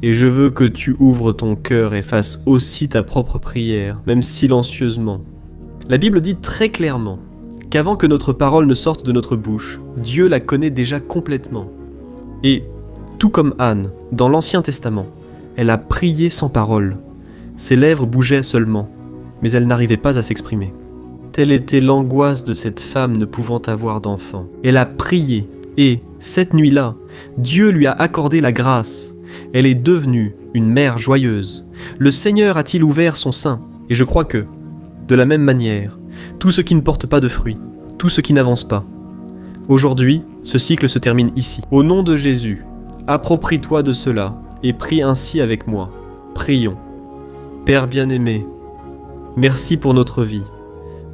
et je veux que tu ouvres ton cœur et fasses aussi ta propre prière, même silencieusement. La Bible dit très clairement qu'avant que notre parole ne sorte de notre bouche, Dieu la connaît déjà complètement. Et, tout comme Anne, dans l'Ancien Testament, elle a prié sans parole. Ses lèvres bougeaient seulement, mais elle n'arrivait pas à s'exprimer. Telle était l'angoisse de cette femme ne pouvant avoir d'enfant. Elle a prié, et, cette nuit-là, Dieu lui a accordé la grâce. Elle est devenue une mère joyeuse. Le Seigneur a-t-il ouvert son sein? Et je crois que, de la même manière, tout ce qui ne porte pas de fruits, tout ce qui n'avance pas. Aujourd'hui, ce cycle se termine ici. Au nom de Jésus, approprie-toi de cela et prie ainsi avec moi. Prions. Père bien-aimé, merci pour notre vie,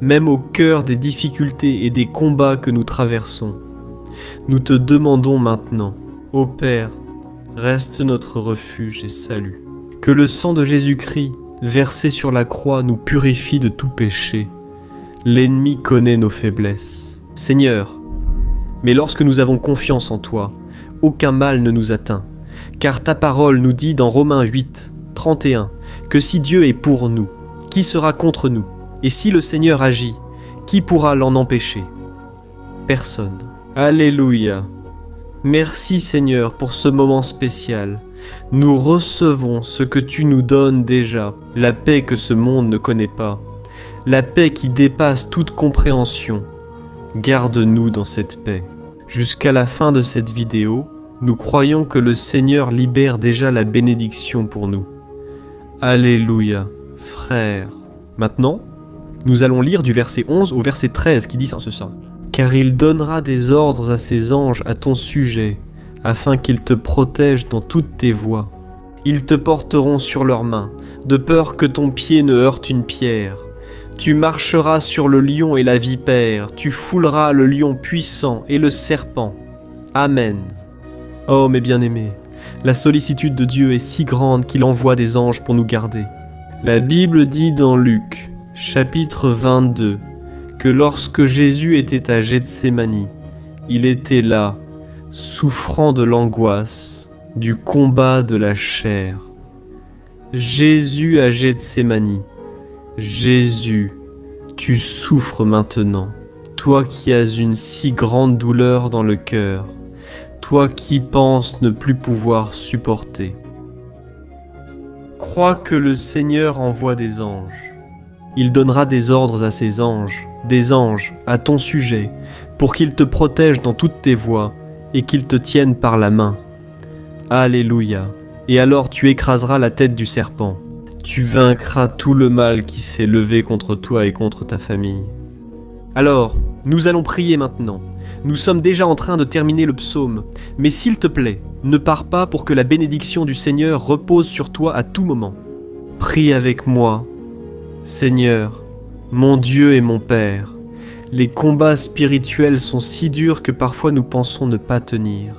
même au cœur des difficultés et des combats que nous traversons. Nous te demandons maintenant, ô Père, reste notre refuge et salut. Que le sang de Jésus-Christ, versé sur la croix, nous purifie de tout péché. L'ennemi connaît nos faiblesses. Seigneur, mais lorsque nous avons confiance en toi, aucun mal ne nous atteint, car ta parole nous dit dans Romains 8, 31, que si Dieu est pour nous, qui sera contre nous? Et si le Seigneur agit, qui pourra l'en empêcher? Personne. Alléluia. Merci Seigneur pour ce moment spécial. Nous recevons ce que tu nous donnes déjà, la paix que ce monde ne connaît pas, la paix qui dépasse toute compréhension. Garde-nous dans cette paix. Jusqu'à la fin de cette vidéo, nous croyons que le Seigneur libère déjà la bénédiction pour nous. Alléluia, frères. Maintenant, nous allons lire du verset 11 au verset 13 qui dit en ce sens. Car il donnera des ordres à ses anges à ton sujet, afin qu'ils te protègent dans toutes tes voies. Ils te porteront sur leurs mains, de peur que ton pied ne heurte une pierre. Tu marcheras sur le lion et la vipère, tu fouleras le lion puissant et le serpent. Amen. Oh mes bien-aimés, la sollicitude de Dieu est si grande qu'il envoie des anges pour nous garder. La Bible dit dans Luc, chapitre 22, que lorsque Jésus était à Gethsémani, il était là, souffrant de l'angoisse, du combat de la chair. Jésus à Gethsémani, Jésus, tu souffres maintenant, toi qui as une si grande douleur dans le cœur, toi qui penses ne plus pouvoir supporter. Crois que le Seigneur envoie des anges. Il donnera des ordres à ses anges, des anges à ton sujet, pour qu'ils te protègent dans toutes tes voies et qu'ils te tiennent par la main. Alléluia. Et alors tu écraseras la tête du serpent. Tu vaincras tout le mal qui s'est levé contre toi et contre ta famille. Alors, nous allons prier maintenant. Nous sommes déjà en train de terminer le psaume, mais s'il te plaît, ne pars pas pour que la bénédiction du Seigneur repose sur toi à tout moment. Prie avec moi. Seigneur, mon Dieu et mon Père, les combats spirituels sont si durs que parfois nous pensons ne pas tenir.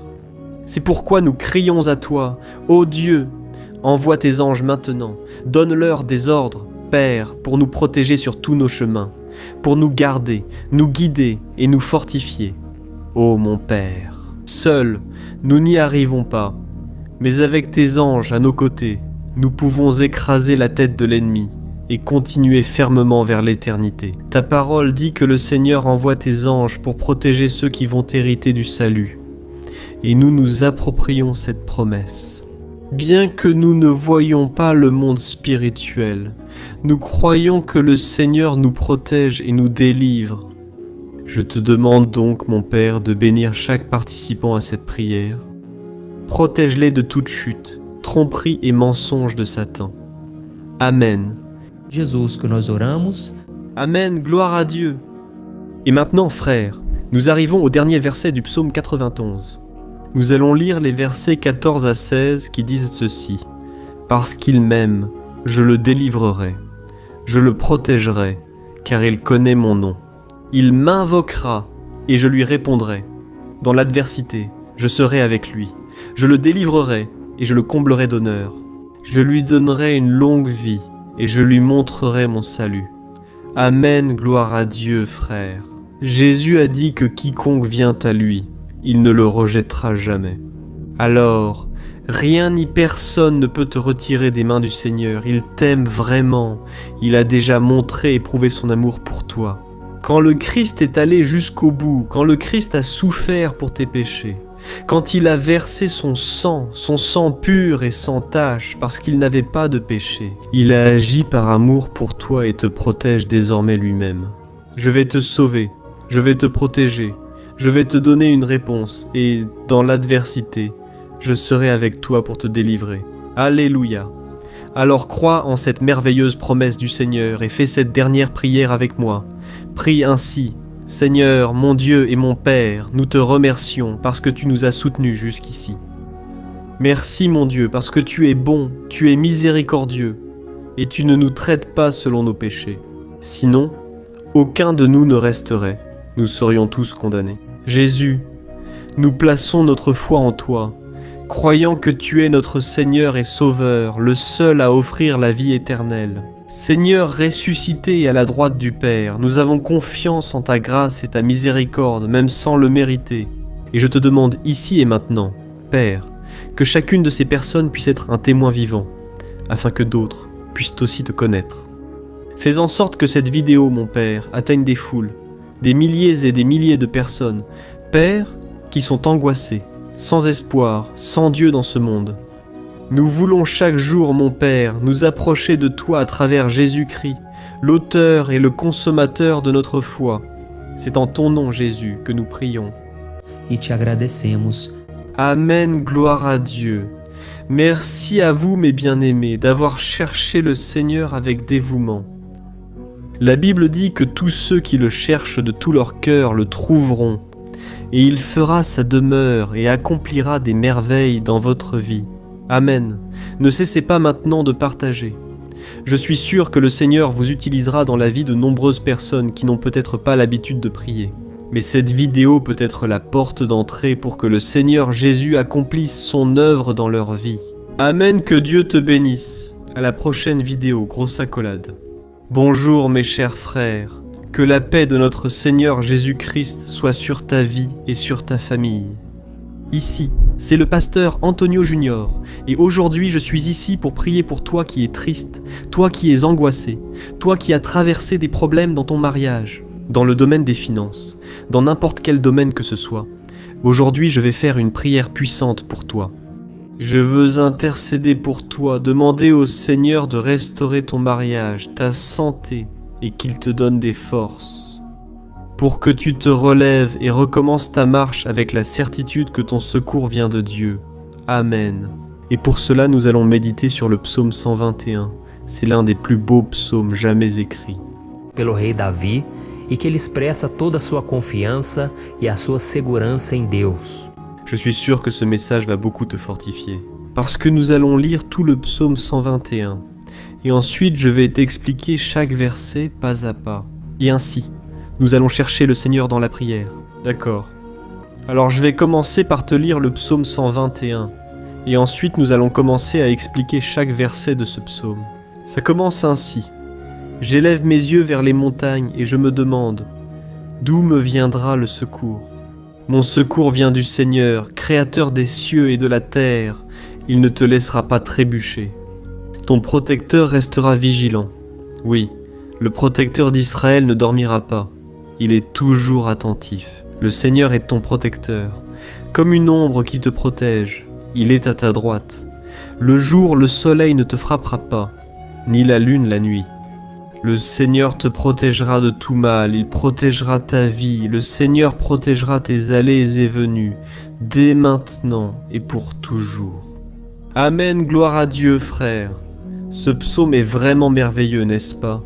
C'est pourquoi nous crions à toi, ô Dieu, envoie tes anges maintenant, donne-leur des ordres, Père, pour nous protéger sur tous nos chemins, pour nous garder, nous guider et nous fortifier. Ô mon Père, seuls, nous n'y arrivons pas, mais avec tes anges à nos côtés, nous pouvons écraser la tête de l'ennemi et continuer fermement vers l'éternité. Ta parole dit que le Seigneur envoie tes anges pour protéger ceux qui vont hériter du salut. Et nous nous approprions cette promesse. Bien que nous ne voyions pas le monde spirituel, nous croyons que le Seigneur nous protège et nous délivre. Je te demande donc, mon Père, de bénir chaque participant à cette prière. Protège-les de toute chute, tromperie et mensonge de Satan. Amen. Jesus que nós oramos. Amen, gloire à Dieu. Et maintenant, frères, nous arrivons au dernier verset du psaume 91. Nous allons lire les versets 14 à 16 qui disent ceci. « Parce qu'il m'aime, je le délivrerai, je le protégerai, car il connaît mon nom. Il m'invoquera, et je lui répondrai. Dans l'adversité, je serai avec lui. Je le délivrerai, et je le comblerai d'honneur. Je lui donnerai une longue vie, et je lui montrerai mon salut. Amen, gloire à Dieu, frère. Jésus a dit que quiconque vient à lui, il ne le rejettera jamais. Alors, rien ni personne ne peut te retirer des mains du Seigneur. Il t'aime vraiment. Il a déjà montré et prouvé son amour pour toi. Quand le Christ est allé jusqu'au bout, quand le Christ a souffert pour tes péchés, quand il a versé son sang pur et sans tache, parce qu'il n'avait pas de péché, il a agi par amour pour toi et te protège désormais lui-même. Je vais te sauver, je vais te protéger, je vais te donner une réponse, et dans l'adversité, je serai avec toi pour te délivrer. Alléluia. Alors crois en cette merveilleuse promesse du Seigneur et fais cette dernière prière avec moi. Prie ainsi. Seigneur, mon Dieu et mon Père, nous te remercions parce que tu nous as soutenus jusqu'ici. Merci mon Dieu parce que tu es bon, tu es miséricordieux et tu ne nous traites pas selon nos péchés. Sinon, aucun de nous ne resterait, nous serions tous condamnés. Jésus, nous plaçons notre foi en toi, croyant que tu es notre Seigneur et Sauveur, le seul à offrir la vie éternelle. Seigneur ressuscité à la droite du Père, nous avons confiance en ta grâce et ta miséricorde, même sans le mériter. Et je te demande ici et maintenant, Père, que chacune de ces personnes puisse être un témoin vivant, afin que d'autres puissent aussi te connaître. Fais en sorte que cette vidéo, mon Père, atteigne des foules, des milliers et des milliers de personnes, Père, qui sont angoissés, sans espoir, sans Dieu dans ce monde. Nous voulons chaque jour, mon Père, nous approcher de toi à travers Jésus-Christ, l'auteur et le consommateur de notre foi. C'est en ton nom, Jésus, que nous prions. E te agradecemos. Amen, gloire à Dieu. Merci à vous, mes bien-aimés, d'avoir cherché le Seigneur avec dévouement. La Bible dit que tous ceux qui le cherchent de tout leur cœur le trouveront, et il fera sa demeure et accomplira des merveilles dans votre vie. Amen. Ne cessez pas maintenant de partager. Je suis sûr que le Seigneur vous utilisera dans la vie de nombreuses personnes qui n'ont peut-être pas l'habitude de prier. Mais cette vidéo peut être la porte d'entrée pour que le Seigneur Jésus accomplisse son œuvre dans leur vie. Amen, que Dieu te bénisse. À la prochaine vidéo, grosse accolade. Bonjour mes chers frères. Que la paix de notre Seigneur Jésus-Christ soit sur ta vie et sur ta famille. Ici, c'est le pasteur Antonio Junior, et aujourd'hui je suis ici pour prier pour toi qui es triste, toi qui es angoissé, toi qui as traversé des problèmes dans ton mariage, dans le domaine des finances, dans n'importe quel domaine que ce soit. Aujourd'hui je vais faire une prière puissante pour toi. Je veux intercéder pour toi, demander au Seigneur de restaurer ton mariage, ta santé, et qu'il te donne des forces. Pour que tu te relèves et recommences ta marche avec la certitude que ton secours vient de Dieu. Amen. Et pour cela, nous allons méditer sur le psaume 121. C'est l'un des plus beaux psaumes jamais écrits. Pelo rei Davi, e que ele expressa toda a sua confiança e a sua segurança em Deus. Je suis sûr que ce message va beaucoup te fortifier. Parce que nous allons lire tout le psaume 121. Et ensuite, je vais t'expliquer chaque verset pas à pas. Et ainsi, nous allons chercher le Seigneur dans la prière. D'accord. Alors je vais commencer par te lire le psaume 121. Et ensuite nous allons commencer à expliquer chaque verset de ce psaume. Ça commence ainsi. J'élève mes yeux vers les montagnes et je me demande, d'où me viendra le secours? Mon secours vient du Seigneur, créateur des cieux et de la terre. Il ne te laissera pas trébucher. Ton protecteur restera vigilant. Oui, le protecteur d'Israël ne dormira pas. Il est toujours attentif. Le Seigneur est ton protecteur. Comme une ombre qui te protège, il est à ta droite. Le jour, le soleil ne te frappera pas, ni la lune la nuit. Le Seigneur te protégera de tout mal, il protégera ta vie. Le Seigneur protégera tes allées et venues, dès maintenant et pour toujours. Amen, gloire à Dieu, frère. Ce psaume est vraiment merveilleux, n'est-ce pas?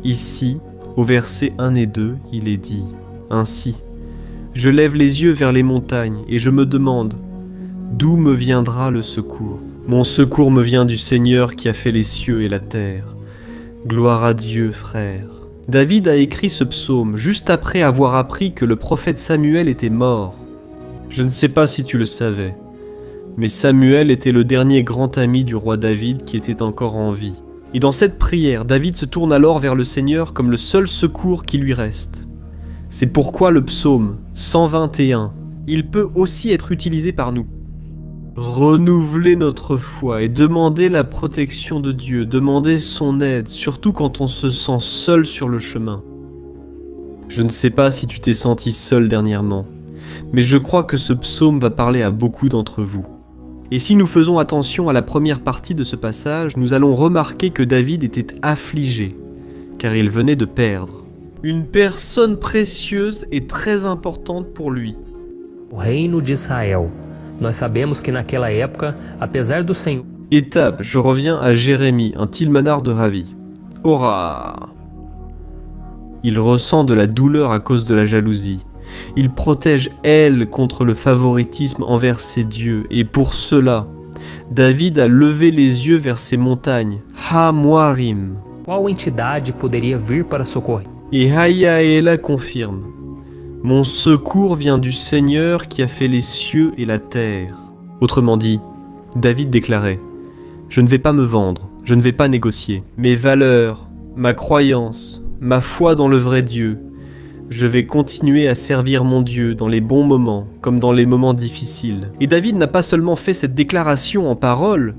Ici, au verset 1 et 2, il est dit ainsi. Je lève les yeux vers les montagnes et je me demande, d'où me viendra le secours? Mon secours me vient du Seigneur qui a fait les cieux et la terre. Gloire à Dieu, frère. David a écrit ce psaume juste après avoir appris que le prophète Samuel était mort. Je ne sais pas si tu le savais, mais Samuel était le dernier grand ami du roi David qui était encore en vie. Et dans cette prière, David se tourne alors vers le Seigneur comme le seul secours qui lui reste. C'est pourquoi le psaume 121, il peut aussi être utilisé par nous. Renouveler notre foi et demander la protection de Dieu, demander son aide, surtout quand on se sent seul sur le chemin. Je ne sais pas si tu t'es senti seul dernièrement, mais je crois que ce psaume va parler à beaucoup d'entre vous. Et si nous faisons attention à la première partie de ce passage, nous allons remarquer que David était affligé, car il venait de perdre une personne précieuse et très importante pour lui. O reino d'Israel. Nós sabemos que naquela época, apesar do Senhor... Étape, je reviens à Jérémie, un tilmanar de Ravi. Ora! Il ressent de la douleur à cause de la jalousie. Il protège Elle contre le favoritisme envers ses dieux, et pour cela, David a levé les yeux vers ses montagnes, Ha-Moarim. Qual entidade poderia vir para socorrer? Et Hayaela confirme, mon secours vient du Seigneur qui a fait les cieux et la terre. Autrement dit, David déclarait, je ne vais pas me vendre, je ne vais pas négocier. Mes valeurs, ma croyance, ma foi dans le vrai Dieu, je vais continuer à servir mon Dieu dans les bons moments comme dans les moments difficiles. Et David n'a pas seulement fait cette déclaration en parole,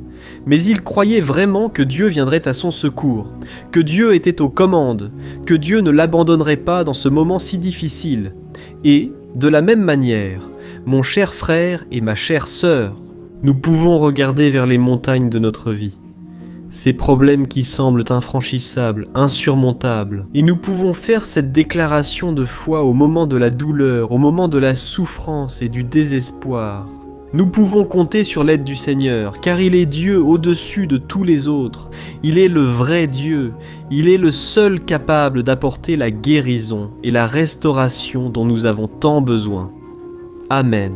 mais il croyait vraiment que Dieu viendrait à son secours, que Dieu était aux commandes, que Dieu ne l'abandonnerait pas dans ce moment si difficile. Et, de la même manière, mon cher frère et ma chère sœur, nous pouvons regarder vers les montagnes de notre vie. Ces problèmes qui semblent infranchissables, insurmontables. Et nous pouvons faire cette déclaration de foi au moment de la douleur, au moment de la souffrance et du désespoir. Nous pouvons compter sur l'aide du Seigneur, car il est Dieu au-dessus de tous les autres. Il est le vrai Dieu. Il est le seul capable d'apporter la guérison et la restauration dont nous avons tant besoin. Amen.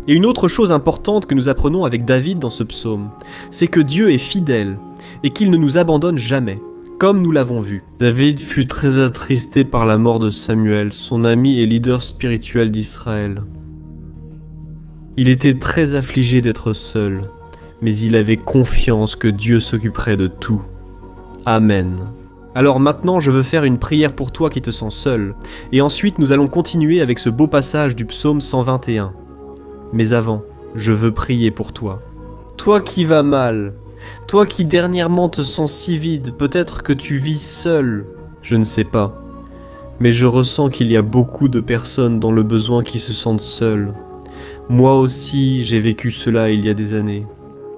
Et une autre chose importante que nous apprenons avec David dans ce psaume, c'est que Dieu est fidèle et qu'il ne nous abandonne jamais, comme nous l'avons vu. David fut très attristé par la mort de Samuel, son ami et leader spirituel d'Israël. Il était très affligé d'être seul, mais il avait confiance que Dieu s'occuperait de tout. Amen. Alors maintenant, je veux faire une prière pour toi qui te sens seul, et ensuite nous allons continuer avec ce beau passage du psaume 121. Mais avant, je veux prier pour toi. Toi qui vas mal, toi qui dernièrement te sens si vide, peut-être que tu vis seul, je ne sais pas. Mais je ressens qu'il y a beaucoup de personnes dans le besoin qui se sentent seules. Moi aussi, j'ai vécu cela il y a des années.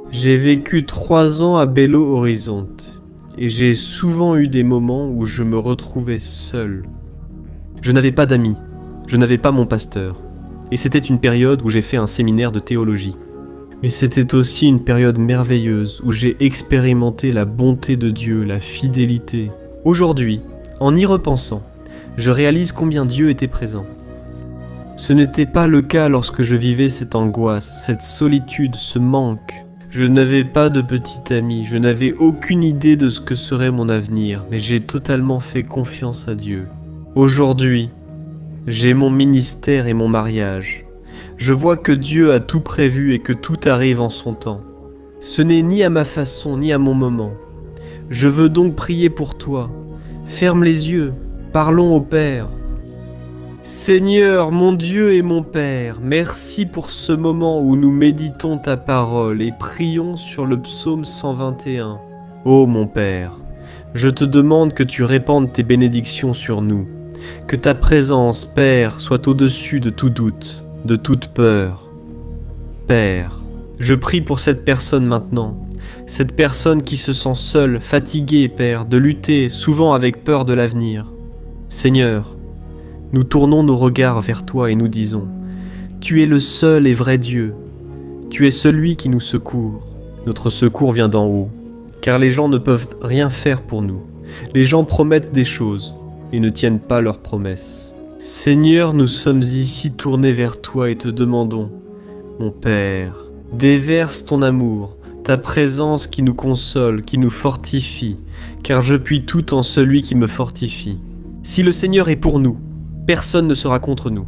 J'ai vécu 3 ans à Belo Horizonte, et j'ai souvent eu des moments où je me retrouvais seul. Je n'avais pas d'amis, je n'avais pas mon pasteur. Et c'était une période où j'ai fait un séminaire de théologie. Mais c'était aussi une période merveilleuse où j'ai expérimenté la bonté de Dieu, la fidélité. Aujourd'hui, en y repensant, je réalise combien Dieu était présent. Ce n'était pas le cas lorsque je vivais cette angoisse, cette solitude, ce manque. Je n'avais pas de petit ami, je n'avais aucune idée de ce que serait mon avenir, mais j'ai totalement fait confiance à Dieu. Aujourd'hui, j'ai mon ministère et mon mariage. Je vois que Dieu a tout prévu et que tout arrive en son temps. Ce n'est ni à ma façon, ni à mon moment. Je veux donc prier pour toi. Ferme les yeux, parlons au Père. Seigneur, mon Dieu et mon Père, merci pour ce moment où nous méditons ta parole et prions sur le psaume 121. Ô mon Père, je te demande que tu répandes tes bénédictions sur nous. Que ta présence, Père, soit au-dessus de tout doute, de toute peur. Père, je prie pour cette personne maintenant, cette personne qui se sent seule, fatiguée, Père, de lutter, souvent avec peur de l'avenir. Seigneur, nous tournons nos regards vers toi et nous disons, tu es le seul et vrai Dieu, tu es celui qui nous secourt. Notre secours vient d'en haut, car les gens ne peuvent rien faire pour nous. Les gens promettent des choses et ne tiennent pas leurs promesses. Seigneur, nous sommes ici tournés vers toi et te demandons, mon Père, déverse ton amour, ta présence qui nous console, qui nous fortifie, car je puis tout en celui qui me fortifie. Si le Seigneur est pour nous, personne ne sera contre nous.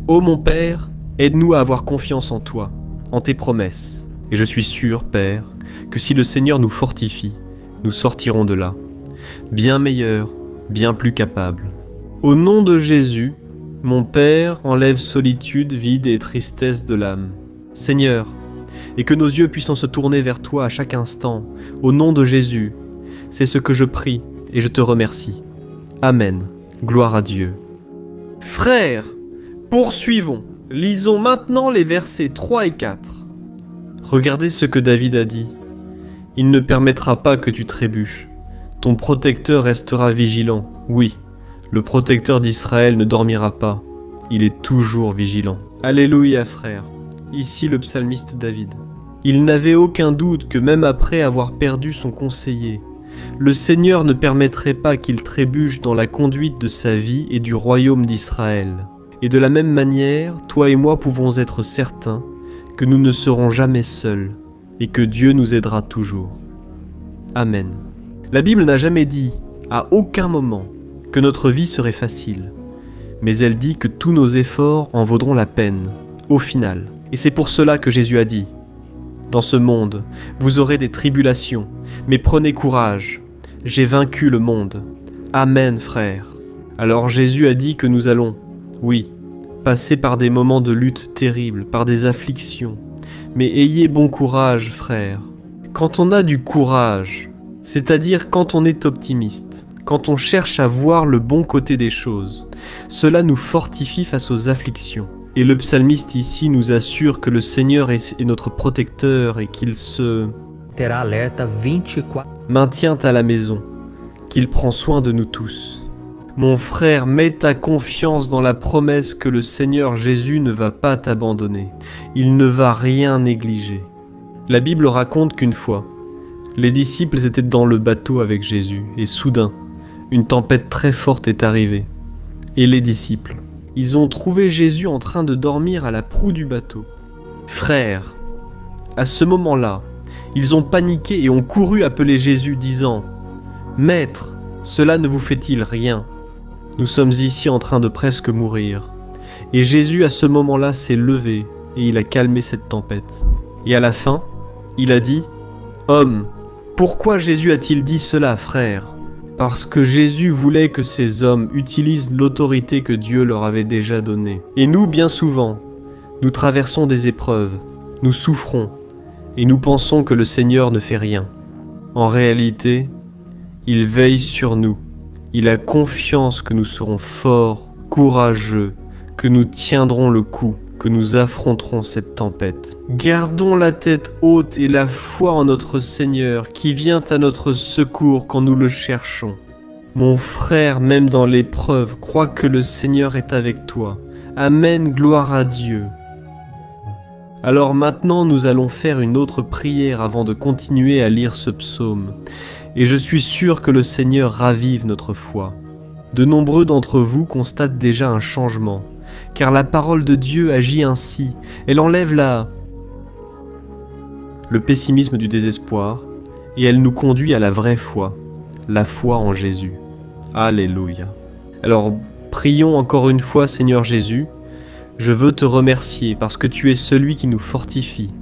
Ô mon Père, aide-nous à avoir confiance en toi, en tes promesses. Et je suis sûr, Père, que si le Seigneur nous fortifie, nous sortirons de là, bien meilleurs, bien plus capables. Au nom de Jésus, mon Père, enlève solitude, vide et tristesse de l'âme. Seigneur, et que nos yeux puissent se tourner vers toi à chaque instant, au nom de Jésus, c'est ce que je prie et je te remercie. Amen. Gloire à Dieu. Frères, poursuivons. Lisons maintenant les versets 3 et 4. Regardez ce que David a dit. Il ne permettra pas que tu trébuches. Ton protecteur restera vigilant. Oui, le protecteur d'Israël ne dormira pas. Il est toujours vigilant. Alléluia, frères. Ici le psalmiste David. Il n'avait aucun doute que même après avoir perdu son conseiller, le Seigneur ne permettrait pas qu'il trébuche dans la conduite de sa vie et du royaume d'Israël. Et de la même manière, toi et moi pouvons être certains que nous ne serons jamais seuls et que Dieu nous aidera toujours. Amen. La Bible n'a jamais dit, à aucun moment, que notre vie serait facile, mais elle dit que tous nos efforts en vaudront la peine, au final. Et c'est pour cela que Jésus a dit, « Dans ce monde, vous aurez des tribulations, mais prenez courage, j'ai vaincu le monde. Amen, frères. » Alors Jésus a dit que nous allons, oui, passer par des moments de lutte terribles, par des afflictions. Mais ayez bon courage, frères. Quand on a du courage, c'est-à-dire quand on est optimiste, quand on cherche à voir le bon côté des choses, cela nous fortifie face aux afflictions. Et le psalmiste ici nous assure que le Seigneur est notre protecteur et qu'il se maintient à la maison, qu'il prend soin de nous tous. Mon frère, mets ta confiance dans la promesse que le Seigneur Jésus ne va pas t'abandonner. Il ne va rien négliger. La Bible raconte qu'une fois, les disciples étaient dans le bateau avec Jésus et soudain, une tempête très forte est arrivée. Et les disciples, ils ont trouvé Jésus en train de dormir à la proue du bateau. Frères, à ce moment-là, ils ont paniqué et ont couru appeler Jésus disant « Maître, cela ne vous fait-il rien ? Nous sommes ici en train de presque mourir. » Et Jésus à ce moment-là s'est levé et il a calmé cette tempête. Et à la fin, il a dit « Homme, pourquoi Jésus a-t-il dit cela, frère ? Parce que Jésus voulait que ces hommes utilisent l'autorité que Dieu leur avait déjà donnée. Et nous, bien souvent, nous traversons des épreuves, nous souffrons, et nous pensons que le Seigneur ne fait rien. En réalité, il veille sur nous. Il a confiance que nous serons forts, courageux, que nous tiendrons le coup, que nous affronterons cette tempête. Gardons la tête haute et la foi en notre Seigneur qui vient à notre secours quand nous le cherchons. Mon frère, même dans l'épreuve, crois que le Seigneur est avec toi. Amen, gloire à Dieu. Alors maintenant, nous allons faire une autre prière avant de continuer à lire ce psaume. Et je suis sûr que le Seigneur ravive notre foi. De nombreux d'entre vous constatent déjà un changement. Car la parole de Dieu agit ainsi, elle enlève le pessimisme du désespoir, et elle nous conduit à la vraie foi, la foi en Jésus. Alléluia. Alors, prions encore une fois, Seigneur Jésus, je veux te remercier parce que tu es celui qui nous fortifie,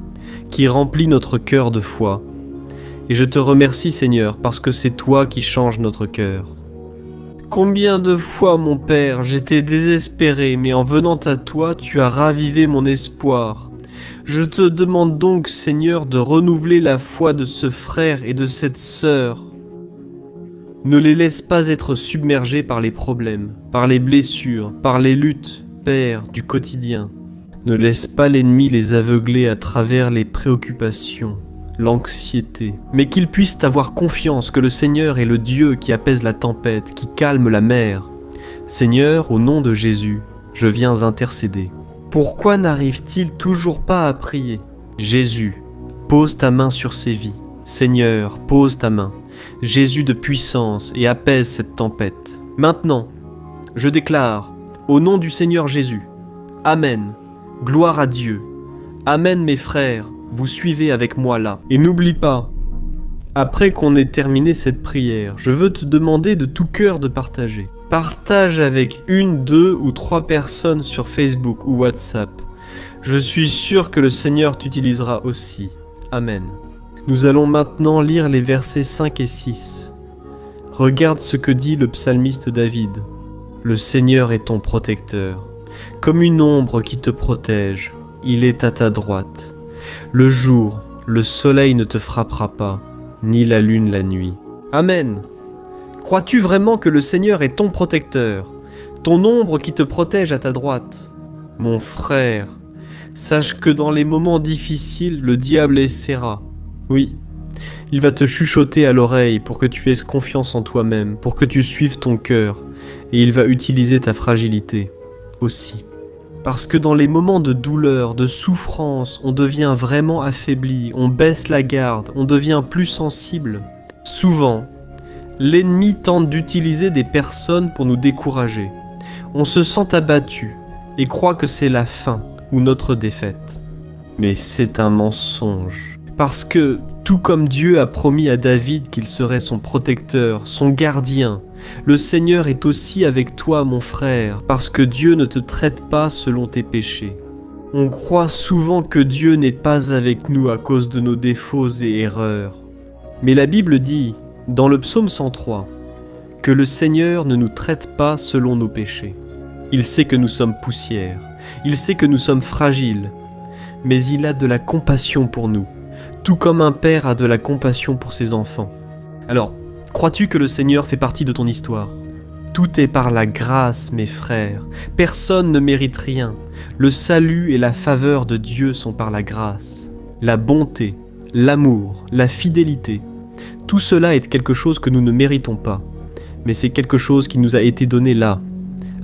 qui remplit notre cœur de foi. Et je te remercie, Seigneur, parce que c'est toi qui changes notre cœur. Combien de fois, mon Père, j'étais désespéré, mais en venant à toi, tu as ravivé mon espoir. Je te demande donc, Seigneur, de renouveler la foi de ce frère et de cette sœur. Ne les laisse pas être submergés par les problèmes, par les blessures, par les luttes, Père, du quotidien. Ne laisse pas l'ennemi les aveugler à travers les préoccupations, l'anxiété, mais qu'ils puissent avoir confiance que le Seigneur est le Dieu qui apaise la tempête, qui calme la mer. Seigneur, au nom de Jésus, je viens intercéder. Pourquoi n'arrive-t-il toujours pas à prier ? Jésus, pose ta main sur ces vies. Seigneur, pose ta main. Jésus de puissance et apaise cette tempête. Maintenant, je déclare, au nom du Seigneur Jésus, Amen, gloire à Dieu. Amen mes frères, vous suivez avec moi là. Et n'oublie pas, après qu'on ait terminé cette prière, je veux te demander de tout cœur de partager. Partage avec 1, 2 ou 3 personnes sur Facebook ou WhatsApp. Je suis sûr que le Seigneur t'utilisera aussi. Amen. Nous allons maintenant lire les versets 5 et 6. Regarde ce que dit le psalmiste David. Le Seigneur est ton protecteur. Comme une ombre qui te protège, il est à ta droite. Le jour, le soleil ne te frappera pas, ni la lune la nuit. Amen. Crois-tu vraiment que le Seigneur est ton protecteur, ton ombre qui te protège à ta droite? Mon frère, sache que dans les moments difficiles, le diable essaiera. Oui, il va te chuchoter à l'oreille pour que tu aies confiance en toi-même, pour que tu suives ton cœur, et il va utiliser ta fragilité aussi. Parce que dans les moments de douleur, de souffrance, on devient vraiment affaibli, on baisse la garde, on devient plus sensible. Souvent, l'ennemi tente d'utiliser des personnes pour nous décourager. On se sent abattu et croit que c'est la fin ou notre défaite. Mais c'est un mensonge. Parce que, tout comme Dieu a promis à David qu'il serait son protecteur, son gardien, le Seigneur est aussi avec toi, mon frère, parce que Dieu ne te traite pas selon tes péchés. On croit souvent que Dieu n'est pas avec nous à cause de nos défauts et erreurs. Mais la Bible dit, dans le psaume 103, que le Seigneur ne nous traite pas selon nos péchés. Il sait que nous sommes poussière, il sait que nous sommes fragiles, mais il a de la compassion pour nous, tout comme un père a de la compassion pour ses enfants. Alors, crois-tu que le Seigneur fait partie de ton histoire? Tout est par la grâce, mes frères. Personne ne mérite rien. Le salut et la faveur de Dieu sont par la grâce. La bonté, l'amour, la fidélité, tout cela est quelque chose que nous ne méritons pas. Mais c'est quelque chose qui nous a été donné là,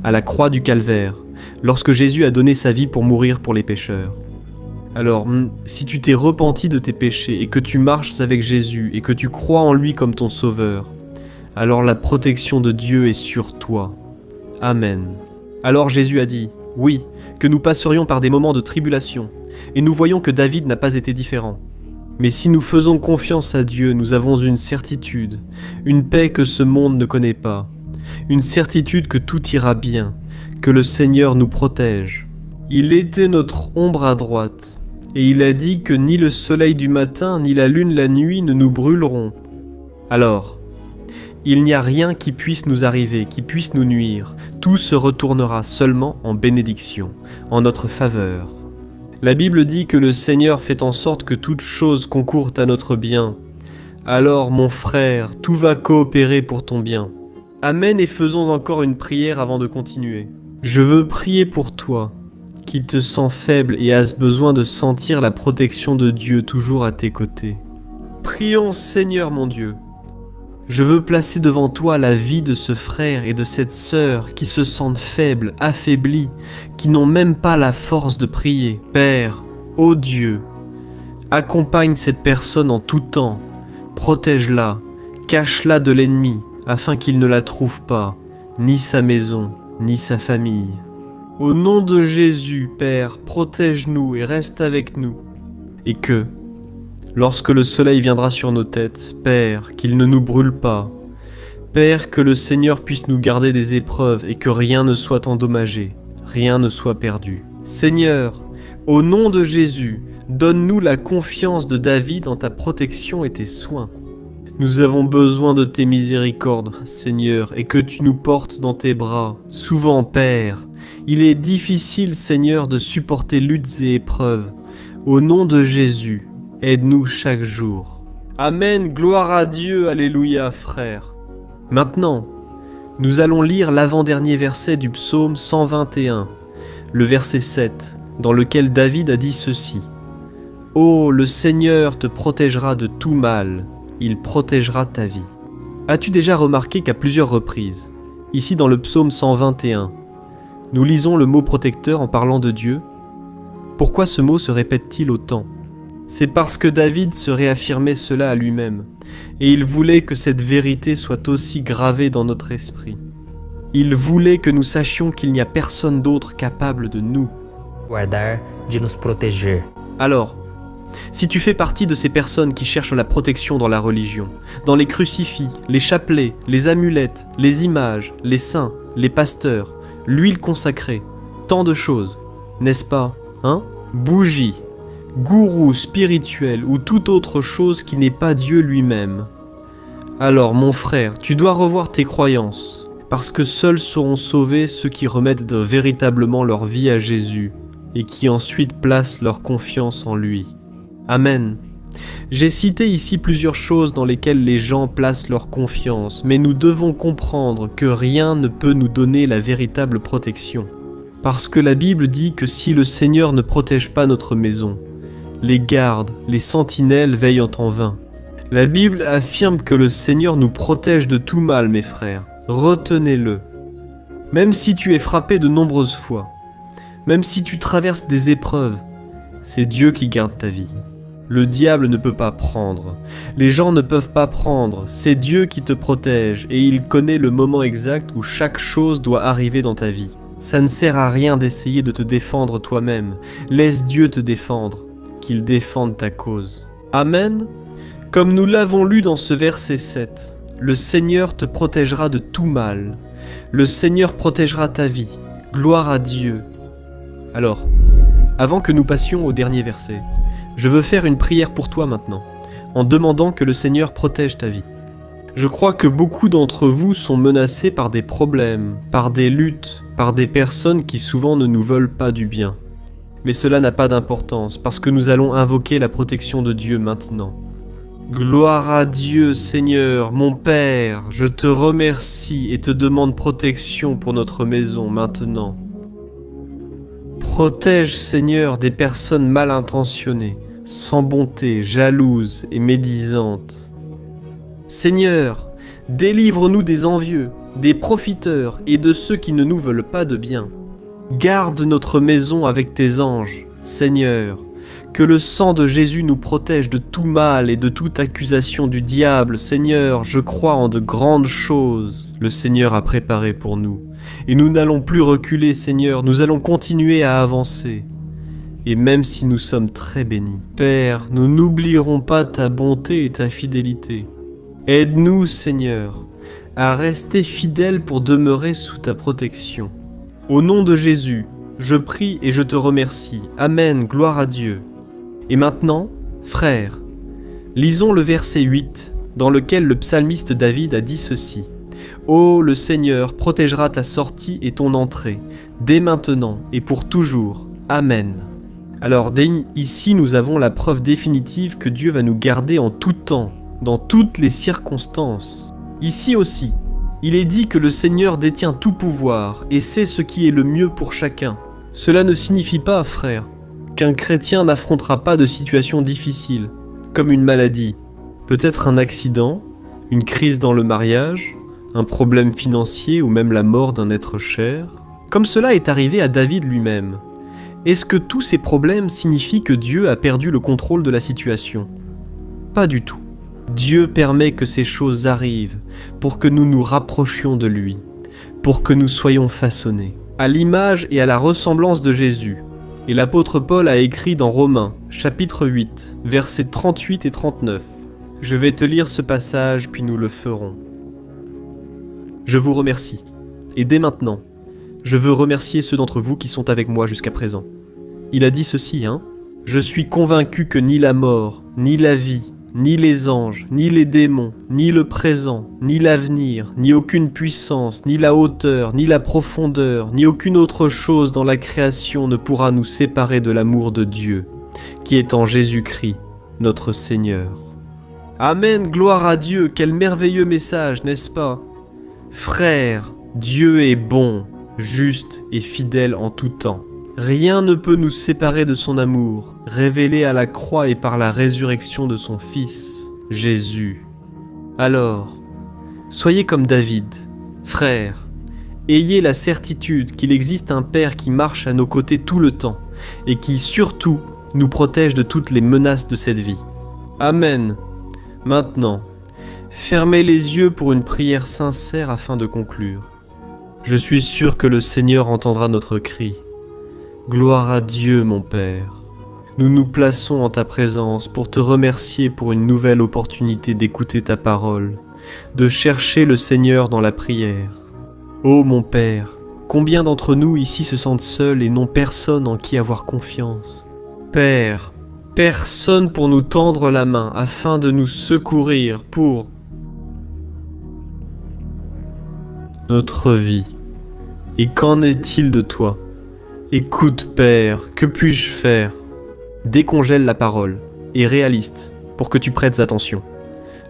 à la croix du Calvaire, lorsque Jésus a donné sa vie pour mourir pour les pécheurs. Alors, si tu t'es repenti de tes péchés et que tu marches avec Jésus et que tu crois en lui comme ton sauveur, alors la protection de Dieu est sur toi. Amen. Alors Jésus a dit, oui, que nous passerions par des moments de tribulation, et nous voyons que David n'a pas été différent. Mais si nous faisons confiance à Dieu, nous avons une certitude, une paix que ce monde ne connaît pas, une certitude que tout ira bien, que le Seigneur nous protège. Il était notre ombre à droite, et il a dit que ni le soleil du matin ni la lune la nuit ne nous brûleront. Alors, il n'y a rien qui puisse nous arriver, qui puisse nous nuire. Tout se retournera seulement en bénédiction, en notre faveur. La Bible dit que le Seigneur fait en sorte que toutes choses concourent à notre bien. Alors, mon frère, tout va coopérer pour ton bien. Amen, et faisons encore une prière avant de continuer. Je veux prier pour toi, qui te sens faible et as besoin de sentir la protection de Dieu toujours à tes côtés. Prions, Seigneur mon Dieu. Je veux placer devant toi la vie de ce frère et de cette sœur qui se sentent faibles, affaiblis, qui n'ont même pas la force de prier. Père, ô Dieu, accompagne cette personne en tout temps, protège-la, cache-la de l'ennemi, afin qu'il ne la trouve pas, ni sa maison, ni sa famille. Au nom de Jésus, Père, protège-nous et reste avec nous. Et que, lorsque le soleil viendra sur nos têtes, Père, qu'il ne nous brûle pas. Père, que le Seigneur puisse nous garder des épreuves et que rien ne soit endommagé, rien ne soit perdu. Seigneur, au nom de Jésus, donne-nous la confiance de David en ta protection et tes soins. Nous avons besoin de tes miséricordes, Seigneur, et que tu nous portes dans tes bras. Souvent, Père, il est difficile, Seigneur, de supporter luttes et épreuves. Au nom de Jésus, aide-nous chaque jour. Amen, gloire à Dieu, alléluia, frère. Maintenant, nous allons lire l'avant-dernier verset du psaume 121, le verset 7, dans lequel David a dit ceci. « Oh, le Seigneur te protégera de tout mal, il protégera ta vie. » As-tu déjà remarqué qu'à plusieurs reprises, ici dans le psaume 121, nous lisons le mot protecteur en parlant de Dieu? Pourquoi ce mot se répète-t-il autant? C'est parce que David se réaffirmait cela à lui-même, et il voulait que cette vérité soit aussi gravée dans notre esprit. Il voulait que nous sachions qu'il n'y a personne d'autre capable de nous guardar, de nos proteger. Alors, si tu fais partie de ces personnes qui cherchent la protection dans la religion, dans les crucifix, les chapelets, les amulettes, les images, les saints, les pasteurs, l'huile consacrée, tant de choses, n'est-ce pas, hein? Bougies, gourou spirituel ou toute autre chose qui n'est pas Dieu lui-même. Alors mon frère, tu dois revoir tes croyances, parce que seuls seront sauvés ceux qui remettent véritablement leur vie à Jésus et qui ensuite placent leur confiance en lui. Amen. J'ai cité ici plusieurs choses dans lesquelles les gens placent leur confiance, mais nous devons comprendre que rien ne peut nous donner la véritable protection. Parce que la Bible dit que si le Seigneur ne protège pas notre maison, les gardes, les sentinelles veillent en vain. La Bible affirme que le Seigneur nous protège de tout mal, mes frères. Retenez-le. Même si tu es frappé de nombreuses fois, même si tu traverses des épreuves, c'est Dieu qui garde ta vie. Le diable ne peut pas prendre, les gens ne peuvent pas prendre, c'est Dieu qui te protège et il connaît le moment exact où chaque chose doit arriver dans ta vie. Ça ne sert à rien d'essayer de te défendre toi-même, laisse Dieu te défendre, qu'il défende ta cause. Amen. Comme nous l'avons lu dans ce verset 7, le Seigneur te protégera de tout mal, le Seigneur protégera ta vie, gloire à Dieu. Alors, avant que nous passions au dernier verset, je veux faire une prière pour toi maintenant, en demandant que le Seigneur protège ta vie. Je crois que beaucoup d'entre vous sont menacés par des problèmes, par des luttes, par des personnes qui souvent ne nous veulent pas du bien. Mais cela n'a pas d'importance, parce que nous allons invoquer la protection de Dieu maintenant. Gloire à Dieu, Seigneur, mon Père, je te remercie et te demande protection pour notre maison maintenant. Protège, Seigneur, des personnes mal intentionnées, sans bonté, jalouses et médisantes. Seigneur, délivre-nous des envieux, des profiteurs et de ceux qui ne nous veulent pas de bien. Garde notre maison avec tes anges, Seigneur. Que le sang de Jésus nous protège de tout mal et de toute accusation du diable. Seigneur, je crois en de grandes choses le Seigneur a préparées pour nous. Et nous n'allons plus reculer, Seigneur, nous allons continuer à avancer. Et même si nous sommes très bénis, Père, nous n'oublierons pas ta bonté et ta fidélité. Aide-nous, Seigneur, à rester fidèles pour demeurer sous ta protection. Au nom de Jésus, je prie et je te remercie. Amen, gloire à Dieu. Et maintenant, frères, lisons le verset 8, dans lequel le psalmiste David a dit ceci. « Ô le Seigneur protégera ta sortie et ton entrée, dès maintenant et pour toujours. Amen. » Alors ici nous avons la preuve définitive que Dieu va nous garder en tout temps, dans toutes les circonstances. Ici aussi, il est dit que le Seigneur détient tout pouvoir et sait ce qui est le mieux pour chacun. Cela ne signifie pas, frère, qu'un chrétien n'affrontera pas de situations difficiles, comme une maladie, peut-être un accident, une crise dans le mariage, un problème financier ou même la mort d'un être cher, comme cela est arrivé à David lui-même. Est-ce que tous ces problèmes signifient que Dieu a perdu le contrôle de la situation? Pas du tout. Dieu permet que ces choses arrivent pour que nous nous rapprochions de lui, pour que nous soyons façonnés, à l'image et à la ressemblance de Jésus. Et l'apôtre Paul a écrit dans Romains, chapitre 8, versets 38 et 39. Je vais te lire ce passage, puis nous le ferons. Je vous remercie, et dès maintenant, je veux remercier ceux d'entre vous qui sont avec moi jusqu'à présent. Il a dit ceci, Je suis convaincu que ni la mort, ni la vie, ni les anges, ni les démons, ni le présent, ni l'avenir, ni aucune puissance, ni la hauteur, ni la profondeur, ni aucune autre chose dans la création ne pourra nous séparer de l'amour de Dieu, qui est en Jésus-Christ, notre Seigneur. Amen, gloire à Dieu, quel merveilleux message, n'est-ce pas? Frères, Dieu est bon, juste et fidèle en tout temps. Rien ne peut nous séparer de son amour, révélé à la croix et par la résurrection de son Fils, Jésus. Alors, soyez comme David, frères, ayez la certitude qu'il existe un Père qui marche à nos côtés tout le temps et qui, surtout, nous protège de toutes les menaces de cette vie. Amen. Maintenant, fermez les yeux pour une prière sincère afin de conclure. Je suis sûr que le Seigneur entendra notre cri. Gloire à Dieu, mon Père. Nous nous plaçons en ta présence pour te remercier pour une nouvelle opportunité d'écouter ta parole, de chercher le Seigneur dans la prière. Ô mon Père, combien d'entre nous ici se sentent seuls et n'ont personne en qui avoir confiance? Père, personne pour nous tendre la main afin de nous secourir pour notre vie. Et qu'en est-il de toi? Écoute, Père, que puis-je faire? Décongèle la parole, et réaliste, pour que tu prêtes attention.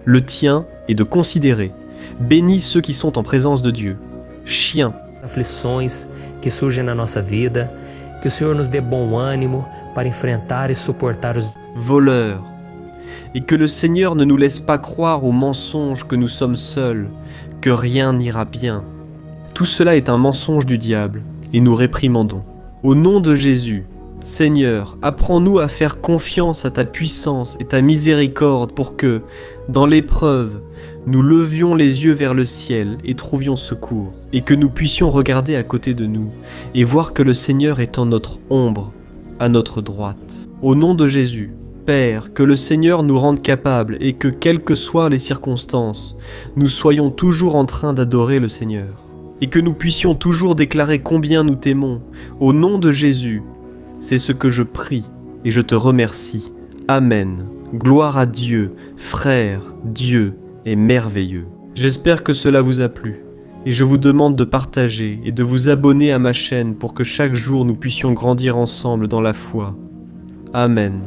Le tien est de considérer. Bénis ceux qui sont en présence de Dieu. Chien. Aflições que surgem na nossa vida, que o Senhor nos dê bom ânimo para enfrentar e suportar os Voleur. Et que le Seigneur ne nous laisse pas croire au mensonge que nous sommes seuls, que rien n'ira bien. Tout cela est un mensonge du diable, et nous réprimandons. Au nom de Jésus, Seigneur, apprends-nous à faire confiance à ta puissance et ta miséricorde pour que, dans l'épreuve, nous levions les yeux vers le ciel et trouvions secours, et que nous puissions regarder à côté de nous et voir que le Seigneur est en notre ombre, à notre droite. Au nom de Jésus, Père, que le Seigneur nous rende capables et que, quelles que soient les circonstances, nous soyons toujours en train d'adorer le Seigneur, et que nous puissions toujours déclarer combien nous t'aimons. Au nom de Jésus, c'est ce que je prie et je te remercie. Amen. Gloire à Dieu, frère, Dieu est merveilleux. J'espère que cela vous a plu et je vous demande de partager et de vous abonner à ma chaîne pour que chaque jour nous puissions grandir ensemble dans la foi. Amen.